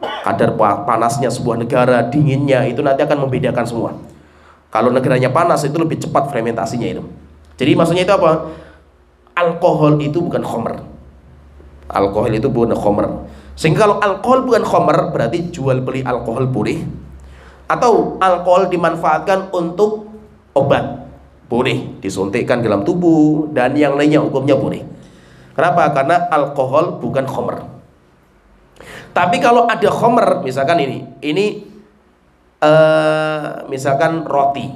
Kadar panasnya sebuah negara, dinginnya itu nanti akan membedakan semua. Kalau negaranya panas itu lebih cepat fermentasinya itu. Jadi maksudnya itu apa? Alkohol itu bukan khamr. Alkohol itu bukan khamr. Sehingga kalau alkohol bukan khamr, berarti jual beli alkohol boleh. Atau alkohol dimanfaatkan untuk obat, boleh disuntikkan dalam tubuh dan yang lainnya hukumnya boleh. Kenapa? Karena alkohol bukan khamr. Tapi kalau ada khamr, misalkan ini misalkan roti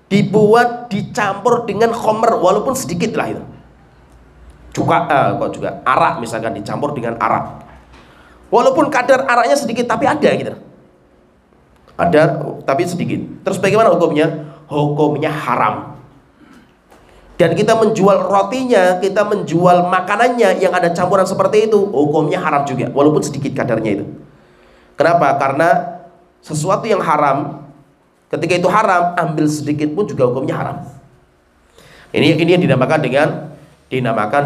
dibuat dicampur dengan khamr walaupun sedikit lah itu. Juga arak misalkan dicampur dengan arak. Walaupun kadar araknya sedikit tapi ada gitu. Ada tapi sedikit. Terus bagaimana hukumnya? Hukumnya haram. Dan kita menjual rotinya, kita menjual makanannya yang ada campuran seperti itu, hukumnya haram juga, walaupun sedikit kadarnya itu. Kenapa? Karena sesuatu yang haram, ketika itu haram, ambil sedikit pun juga hukumnya haram. Ini yang dinamakan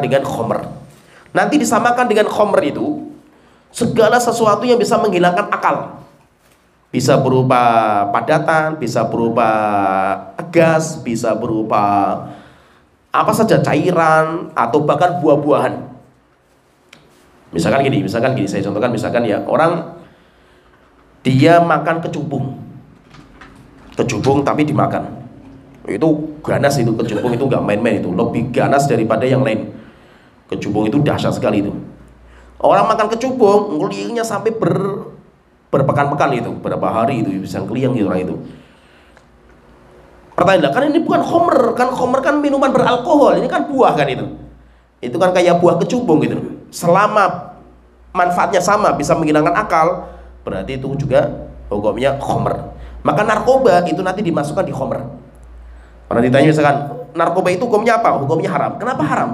dengan khamr. Nanti disamakan dengan khamr itu segala sesuatu yang bisa menghilangkan akal. Bisa berupa padatan, bisa berupa gas, bisa berupa apa saja, cairan atau bahkan buah-buahan. Misalkan gini, saya contohkan misalkan ya, orang dia makan kecubung tapi dimakan. Itu ganas itu, kecubung itu nggak main-main itu, lebih ganas daripada yang lain. Kecubung itu dahsyat sekali itu. Orang makan kecubung, ngeliingnya sampai berpekan-pekan itu, berapa hari itu bisa ngeliang gitu orang itu. Pertanyaan, kan ini bukan khamr, kan minuman beralkohol, ini kan buah kan itu. Itu kan kayak buah kecubung gitu. Selama manfaatnya sama, bisa menghilangkan akal, berarti itu juga hukumnya khamr. Maka narkoba itu nanti dimasukkan di khamr. Pernah ditanya misalkan, narkoba itu hukumnya apa? Hukumnya haram. Kenapa haram?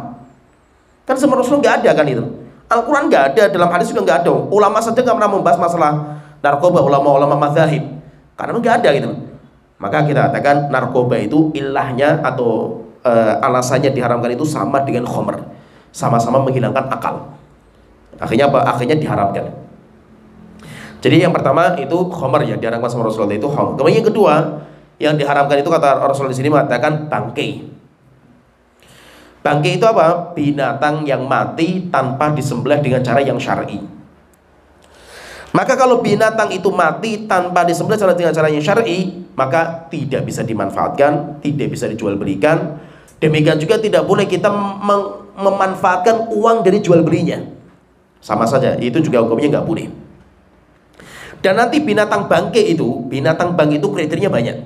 Kan sama Rasul nggak ada kan itu. Al-Quran nggak ada, dalam hadis juga nggak ada. Ulama saja nggak pernah membahas masalah narkoba, ulama-ulama mazahib, karena nggak ada gitu. Maka kita katakan narkoba itu ilahnya atau alasannya diharamkan itu sama dengan khamr, sama-sama menghilangkan akal. Akhirnya apa? Akhirnya diharamkan. Jadi yang pertama itu khamr yang diharamkan sama Rasulullah itu khamr. Kemudian yang kedua yang diharamkan itu kata Rasulullah di sini mengatakan bangkai. Bangkai itu apa? Binatang yang mati tanpa disembelih dengan cara yang syar'i. Maka kalau binatang itu mati tanpa disembelih dengan cara yang syar'i, maka tidak bisa dimanfaatkan, tidak bisa dijual belikan. Demikian juga tidak boleh kita memanfaatkan uang dari jual belinya. Sama saja, itu juga hukumnya nggak boleh. Dan nanti binatang bangkai itu kriterianya banyak.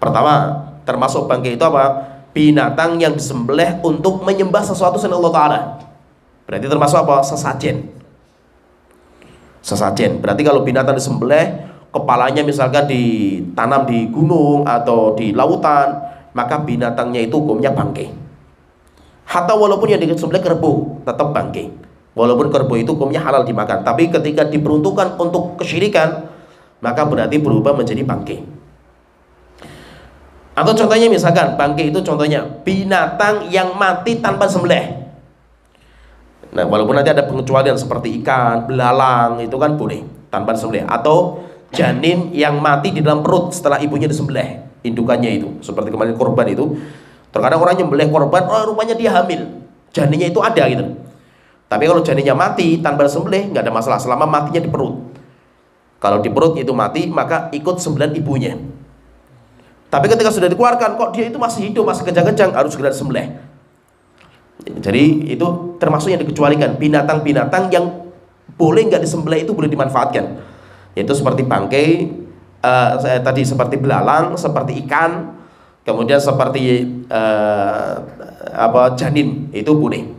Pertama, termasuk bangkai itu apa? Binatang yang disembelih untuk menyembah sesuatu selain Allah Ta'ala. Berarti termasuk apa? Sesajen. Berarti kalau binatang disembelih, kepalanya misalkan ditanam di gunung atau di lautan, maka binatangnya itu hukumnya bangkai. Hatta walaupun yang disembelih kerbau, tetap bangkai. Walaupun kerbau itu hukumnya halal dimakan, tapi ketika diperuntukkan untuk kesyirikan, maka berarti berubah menjadi bangkai. Atau contohnya misalkan bangkai itu contohnya binatang yang mati tanpa sembelih. Nah, walaupun nanti ada pengecualian seperti ikan, belalang, itu kan boleh tanpa disembelih. Atau janin yang mati di dalam perut setelah ibunya disembelih, indukannya itu, seperti kemarin korban itu. Terkadang orang nyembelih korban, oh rupanya dia hamil, janinnya itu ada gitu. Tapi kalau janinnya mati tanpa disembelih, nggak ada masalah selama matinya di perut. Kalau di perut itu mati, maka ikut sembelihan ibunya. Tapi ketika sudah dikeluarkan, kok dia itu masih hidup, masih kejang-kejang, harus segera disembelih. Jadi itu termasuk yang dikecualikan. Binatang-binatang yang boleh nggak disembelih itu boleh dimanfaatkan. Yaitu seperti bangkai, tadi seperti belalang, seperti ikan, kemudian seperti janin, itu boleh.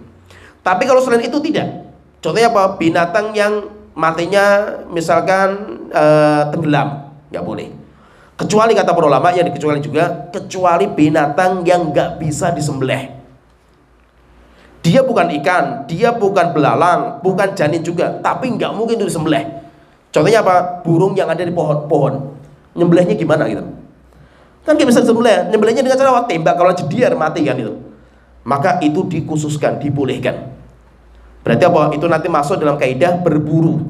Tapi kalau selain itu tidak. Contohnya apa? Binatang yang matinya misalkan tenggelam, nggak boleh. Kecuali kata para ulama yang dikecuali juga, kecuali binatang yang nggak bisa disembelih. Dia bukan ikan, dia bukan belalang, bukan janin juga, tapi nggak mungkin itu disembelih. Contohnya apa? Burung yang ada di pohon. Nyembelihnya gimana gitu? Kan nggak bisa disembelih. Nyembelihnya dengan cara tembak, kalau jediar mati kan itu. Maka itu dikhususkan, dibolehkan. Berarti apa? Itu nanti masuk dalam kaidah berburu.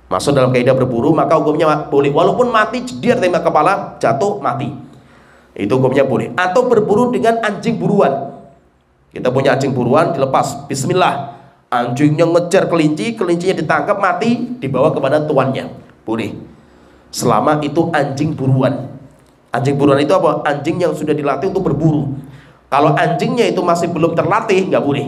Masuk dalam kaidah berburu, maka hukumnya boleh. Walaupun mati jediar tembak kepala, jatuh mati. Itu hukumnya boleh. Atau berburu dengan anjing buruan. Kita punya anjing buruan, dilepas, bismillah, anjingnya ngejar kelinci, kelincinya ditangkap mati, dibawa kepada tuannya, boleh. Selama itu anjing buruan. Anjing buruan itu apa? Anjing yang sudah dilatih untuk berburu. Kalau anjingnya itu masih belum terlatih, nggak boleh.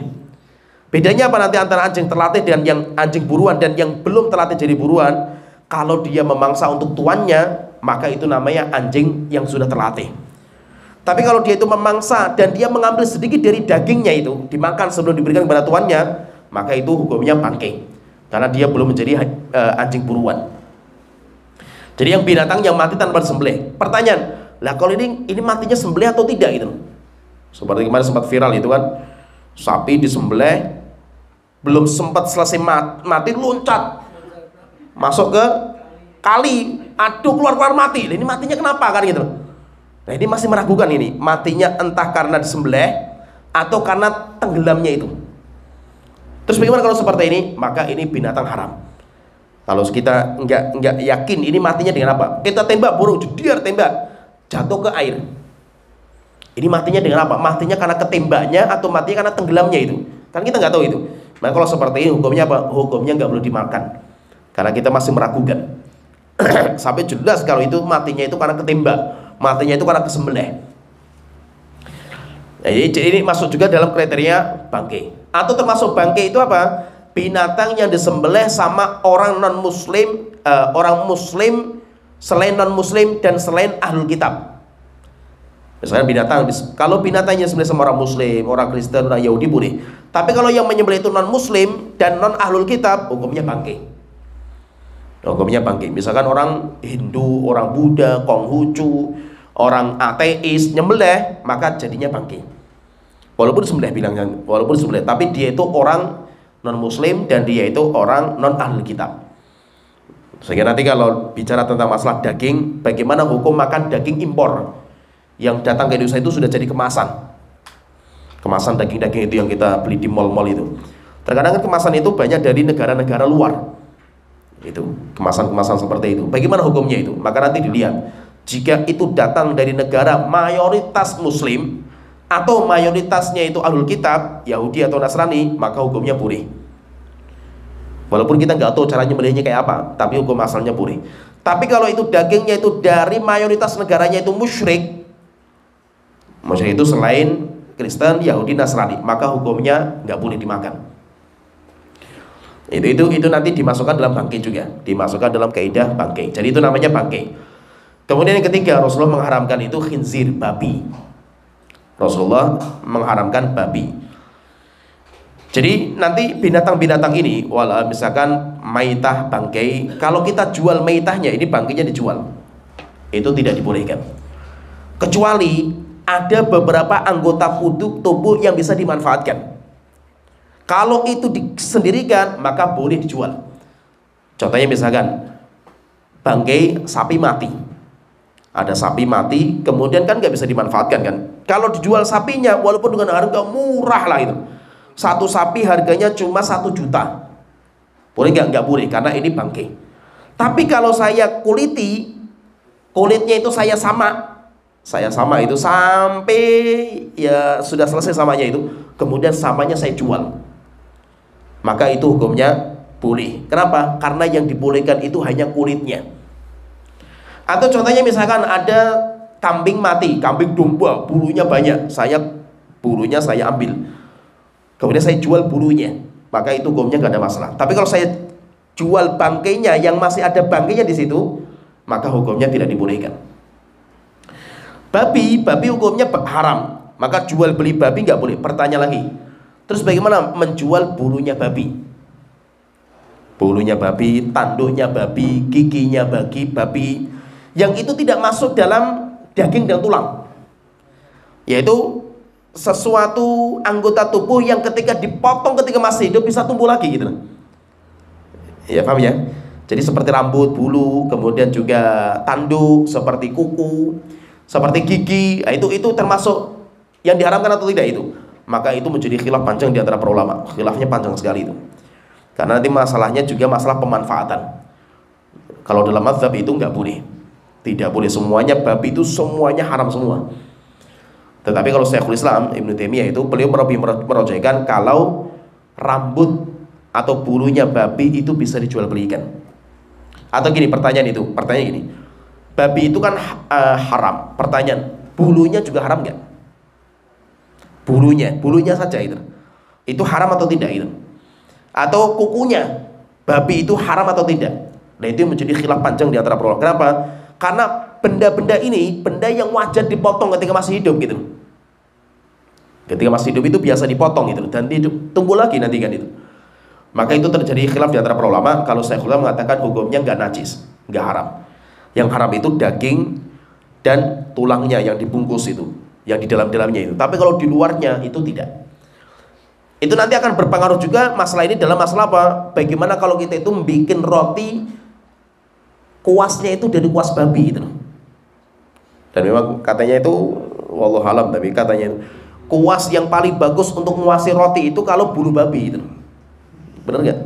Bedanya apa nanti antara anjing terlatih dan yang anjing buruan dan yang belum terlatih jadi buruan? Kalau dia memangsa untuk tuannya, maka itu namanya anjing yang sudah terlatih. Tapi kalau dia itu memangsa dan dia mengambil sedikit dari dagingnya itu dimakan sebelum diberikan kepada tuannya, maka itu hukumnya bangkai, karena dia belum menjadi anjing buruan. Jadi yang binatang yang mati tanpa disembelih. Pertanyaan, lah kalau ini matinya sembelih atau tidak gitu? Seperti kemarin sempat viral itu kan, sapi disembelih, belum sempat selesai mati loncat masuk ke kali, aduh keluar mati. Ini matinya kenapa kan gitu? Nah ini masih meragukan ini, matinya entah karena disembelih atau karena tenggelamnya itu. Terus bagaimana kalau seperti ini? Maka ini binatang haram. Kalau kita nggak yakin ini matinya dengan apa, kita tembak burung, jediar tembak, jatuh ke air. Ini matinya dengan apa? Matinya karena ketembaknya atau matinya karena tenggelamnya itu? Kan kita nggak tahu itu. Nah kalau seperti ini hukumnya apa? Hukumnya nggak boleh dimakan, karena kita masih meragukan. Sampai jelas kalau itu matinya itu karena ketembak, matinya itu karena kesembelih. Nah, jadi ini masuk juga dalam kriteria bangkai. Atau termasuk bangkai itu apa? Binatang yang disembelih sama orang non muslim, orang muslim selain non muslim dan selain ahlul kitab. Misalnya binatang, kalau binatangnya disembelih sama orang muslim, orang Kristen, orang Yahudi boleh. Tapi kalau yang menyembelih itu non muslim dan non ahlul kitab, hukumnya bangkai. Hukumnya bangkai. Misalkan orang Hindu, orang Buddha, Konghucu, orang ateis nyembelih, maka jadinya bangkai. Walaupun disembelih bilangnya, walaupun disembelih, tapi dia itu orang non muslim dan dia itu orang non ahlul kitab. Sehingga nanti kalau bicara tentang masalah daging, bagaimana hukum makan daging impor yang datang ke Indonesia itu sudah jadi kemasan daging-daging itu yang kita beli di mal-mal itu. Terkadang kan kemasan itu banyak dari negara-negara luar. Itu kemasan-kemasan seperti itu. Bagaimana hukumnya itu? Maka nanti dilihat. Jika itu datang dari negara mayoritas muslim atau mayoritasnya itu ahlul kitab, Yahudi atau Nasrani, maka hukumnya boleh. Walaupun kita nggak tahu cara nyembelihnya kayak apa, tapi hukum asalnya boleh. Tapi kalau itu dagingnya itu dari mayoritas negaranya itu musyrik itu selain Kristen, Yahudi, Nasrani, maka hukumnya nggak boleh dimakan. Itu nanti dimasukkan dalam bangkai juga, dimasukkan dalam kaidah bangkai. Jadi itu namanya bangkai. Kemudian yang ketiga, Rasulullah mengharamkan itu khinzir, babi. Rasulullah mengharamkan babi. Jadi nanti binatang-binatang ini, misalkan maitah, bangkai, kalau kita jual maitahnya, ini bangkainya dijual, itu tidak dibolehkan. Kecuali ada beberapa anggota tubuh yang bisa dimanfaatkan. Kalau itu disendirikan, maka boleh dijual. Contohnya misalkan bangkai sapi mati. Ada sapi mati, kemudian kan nggak bisa dimanfaatkan kan. Kalau dijual sapinya, walaupun dengan harga murah lah itu, satu sapi harganya cuma 1 juta. Boleh nggak? Nggak boleh, karena ini bangkai. Tapi kalau saya kulitnya itu saya sama itu sampai ya sudah selesai samanya itu, kemudian samanya saya jual, maka itu hukumnya boleh. Kenapa? Karena yang dibolehkan itu hanya kulitnya. Atau contohnya misalkan ada kambing mati, kambing domba, bulunya banyak, bulunya saya ambil, kemudian saya jual bulunya, maka itu hukumnya gak ada masalah. Tapi kalau saya jual bangkainya yang masih ada bangkainya di situ, maka hukumnya tidak dibolehkan. Babi hukumnya haram, maka jual beli babi nggak boleh. Pertanyaan lagi, terus bagaimana menjual bulunya babi? Bulunya babi, tanduknya babi, giginya babi, yang itu tidak masuk dalam daging dan tulang, yaitu sesuatu anggota tubuh yang ketika dipotong ketika masih hidup bisa tumbuh lagi gitu. Ya paham ya? Jadi seperti rambut, bulu, kemudian juga tanduk, seperti kuku, seperti gigi, itu termasuk yang diharamkan atau tidak itu? Maka itu menjadi khilaf panjang di antara para ulama. Khilafnya panjang sekali itu. Karena nanti masalahnya juga masalah pemanfaatan. Kalau dalam mazhab itu nggak boleh. Tidak boleh semuanya babi itu semuanya haram semua. Tetapi kalau Syekhul Islam Ibnu Taimiyah itu beliau lebih merojehkan kalau rambut atau bulunya babi itu bisa dijual belikan. Atau gini pertanyaan gini, babi itu kan haram. Pertanyaan, bulunya juga haram nggak? Bulunya saja itu haram atau tidak itu? Atau kukunya babi itu haram atau tidak? Nah itu menjadi khilaf panjang di antara para ulama. Kenapa? Karena benda-benda ini benda yang wajar dipotong ketika masih hidup gitu. Ketika masih hidup itu biasa dipotong gitu, dan tumbuh lagi nanti kan itu. Maka itu terjadi khilaf di antara para ulama. Kalau Syekhul Islam mengatakan hukumnya nggak najis, nggak haram. Yang haram itu daging dan tulangnya yang dibungkus itu, yang di dalamnya itu. Tapi kalau di luarnya itu tidak. Itu nanti akan berpengaruh juga masalah ini dalam masalah apa? Bagaimana kalau kita itu bikin roti kuasnya itu dari kuas babi itu. Dan memang katanya itu wallahu alam, tapi katanya itu kuas yang paling bagus untuk menguasai roti itu kalau bulu babi itu. Benar nggak?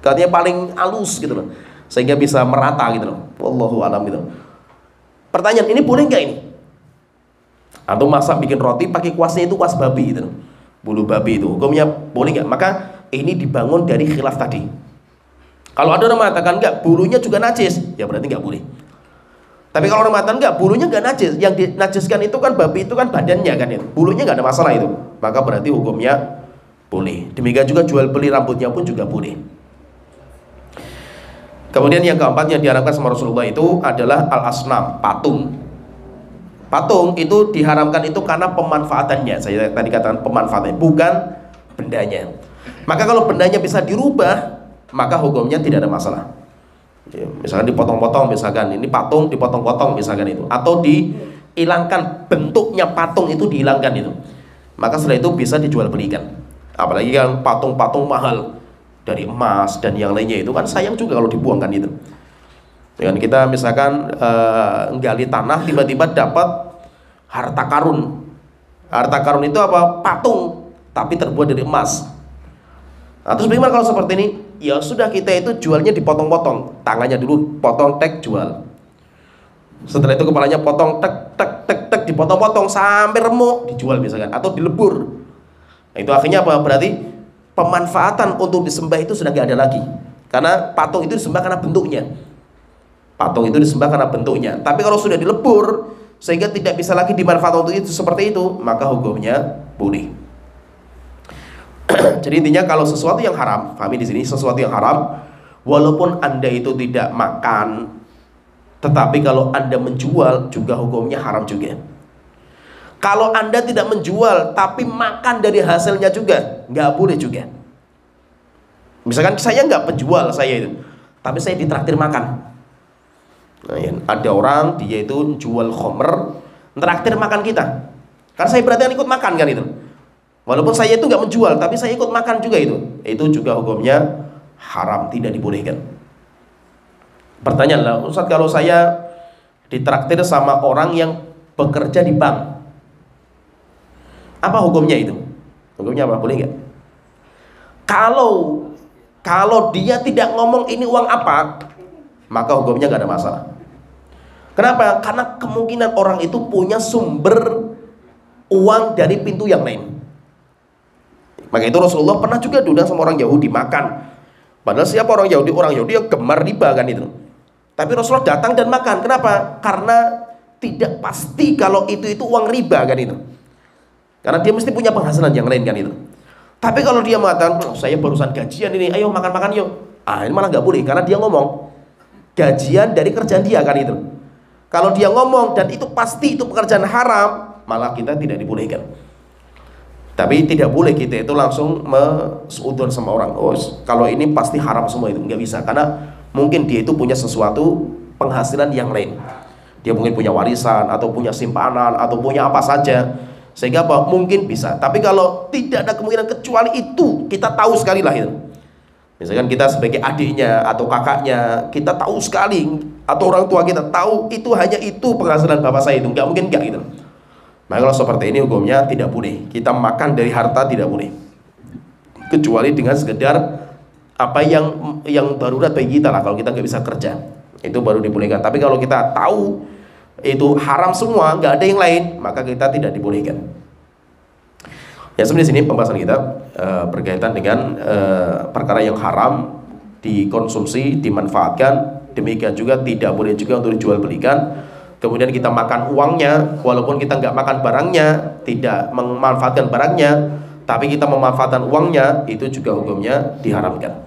Katanya paling halus gitu loh, sehingga bisa merata gitu loh. Wallahu alam gitu. Pertanyaan, ini boleh nggak ini? Atau masak bikin roti pakai kuasnya itu kuas babi gitu loh, bulu babi itu, hukumnya boleh nggak? Maka ini dibangun dari khilaf tadi. Kalau ada orang mengatakan nggak, bulunya juga najis, ya berarti nggak boleh. Tapi kalau orang mengatakan nggak, bulunya nggak najis, yang dinajiskan itu kan babi itu kan badannya kan itu, bulunya nggak ada masalah itu, maka berarti hukumnya boleh. Demikian juga jual beli rambutnya pun juga boleh. Kemudian yang keempat yang diharamkan sama Rasulullah itu adalah al-asnam, patung. Patung itu diharamkan itu karena pemanfaatannya. Saya tadi katakan pemanfaatannya, bukan bendanya. Maka kalau bendanya bisa dirubah, maka hukumnya tidak ada masalah. Ya, misalkan dipotong-potong, misalkan ini patung dipotong-potong misalkan itu, atau dihilangkan bentuknya patung itu, dihilangkan itu, maka setelah itu bisa dijual belikan. Apalagi kan patung-patung mahal dari emas dan yang lainnya itu kan sayang juga kalau dibuangkan itu. Dengan kita misalkan gali tanah, tiba-tiba dapat harta karun. Harta karun itu apa? Patung, tapi terbuat dari emas. Nah, terus bagaimana kalau seperti ini? Ya sudah, kita itu jualnya dipotong-potong, tangannya dulu potong, tek, jual. Setelah itu kepalanya potong, tek, tek, tek, tek, dipotong-potong sampai remuk, dijual misalkan, atau dilebur. Nah, itu akhirnya apa? Berarti pemanfaatan untuk disembah itu sudah gak ada lagi, karena patung itu disembah karena bentuknya. Patung itu disembah karena bentuknya. Tapi kalau sudah dilebur sehingga tidak bisa lagi dimanfaatkan untuk itu seperti itu, maka hukumnya boleh. Jadi intinya kalau sesuatu yang haram, pahami di sini, sesuatu yang haram, walaupun Anda itu tidak makan, tetapi kalau Anda menjual juga hukumnya haram juga. Kalau Anda tidak menjual tapi makan dari hasilnya juga, nggak boleh juga. Misalkan saya nggak penjual, saya itu, tapi saya ditraktir makan. Nah, ya, ada orang dia itu jual khamr, Traktir makan kita. Karena saya berarti kan ikut makan kan itu. Walaupun saya itu nggak menjual, tapi saya ikut makan juga itu. Itu juga hukumnya haram, tidak dibolehkan. Pertanyaan lah, Ustaz, kalau saya ditraktir sama orang yang bekerja di bank, apa hukumnya itu? Hukumnya apa? Boleh nggak? Kalau dia tidak ngomong ini uang apa, maka hukumnya nggak ada masalah. Kenapa? Karena kemungkinan orang itu punya sumber uang dari pintu yang lain. Maka itu Rasulullah pernah juga diundang sama orang Yahudi makan. Padahal siapa orang Yahudi? Orang Yahudi yang gemar riba kan itu. Tapi Rasulullah datang dan makan. Kenapa? Karena tidak pasti kalau itu uang riba kan itu. Karena dia mesti punya penghasilan yang lain kan itu. Tapi kalau dia mengatakan, saya barusan gajian ini, ayo makan-makan yuk. Ini malah nggak boleh, karena dia ngomong gajian dari kerjaan dia kan itu. Kalau dia ngomong dan itu pasti itu pekerjaan haram, malah kita tidak dibolehkan. Tapi tidak boleh kita itu langsung seudon sama orang. Oh, kalau ini pasti haram semua, itu nggak bisa, karena mungkin dia itu punya sesuatu penghasilan yang lain. Dia mungkin punya warisan atau punya simpanan atau punya apa saja, sehingga apa? Mungkin bisa. Tapi kalau tidak ada kemungkinan kecuali itu, kita tahu sekali lah itu. Misalkan kita sebagai adiknya atau kakaknya, kita tahu sekali, atau orang tua kita tahu itu hanya itu penghasilan bapak saya, itu nggak mungkin nggak gitu. Nah kalau seperti ini hukumnya tidak boleh. Kita makan dari harta tidak boleh, kecuali dengan sekedar apa yang darurat bagi kita lah. Kalau kita nggak bisa kerja, itu baru dibolehkan. Tapi kalau kita tahu itu haram semua, nggak ada yang lain, maka kita tidak dibolehkan. Ya, sebenarnya sini pembahasan kita berkaitan dengan perkara yang haram dikonsumsi, dimanfaatkan. Demikian juga tidak boleh juga untuk dijual belikan. Kemudian kita makan uangnya, walaupun kita nggak makan barangnya, tidak memanfaatkan barangnya, tapi kita memanfaatkan uangnya, itu juga hukumnya diharamkan.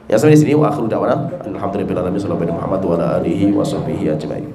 Ya, sebenarnya sini wa akhiru da'wana alhamdulillahirabbil alamin sallallahu alaihi wa alihi wasallam ajmain.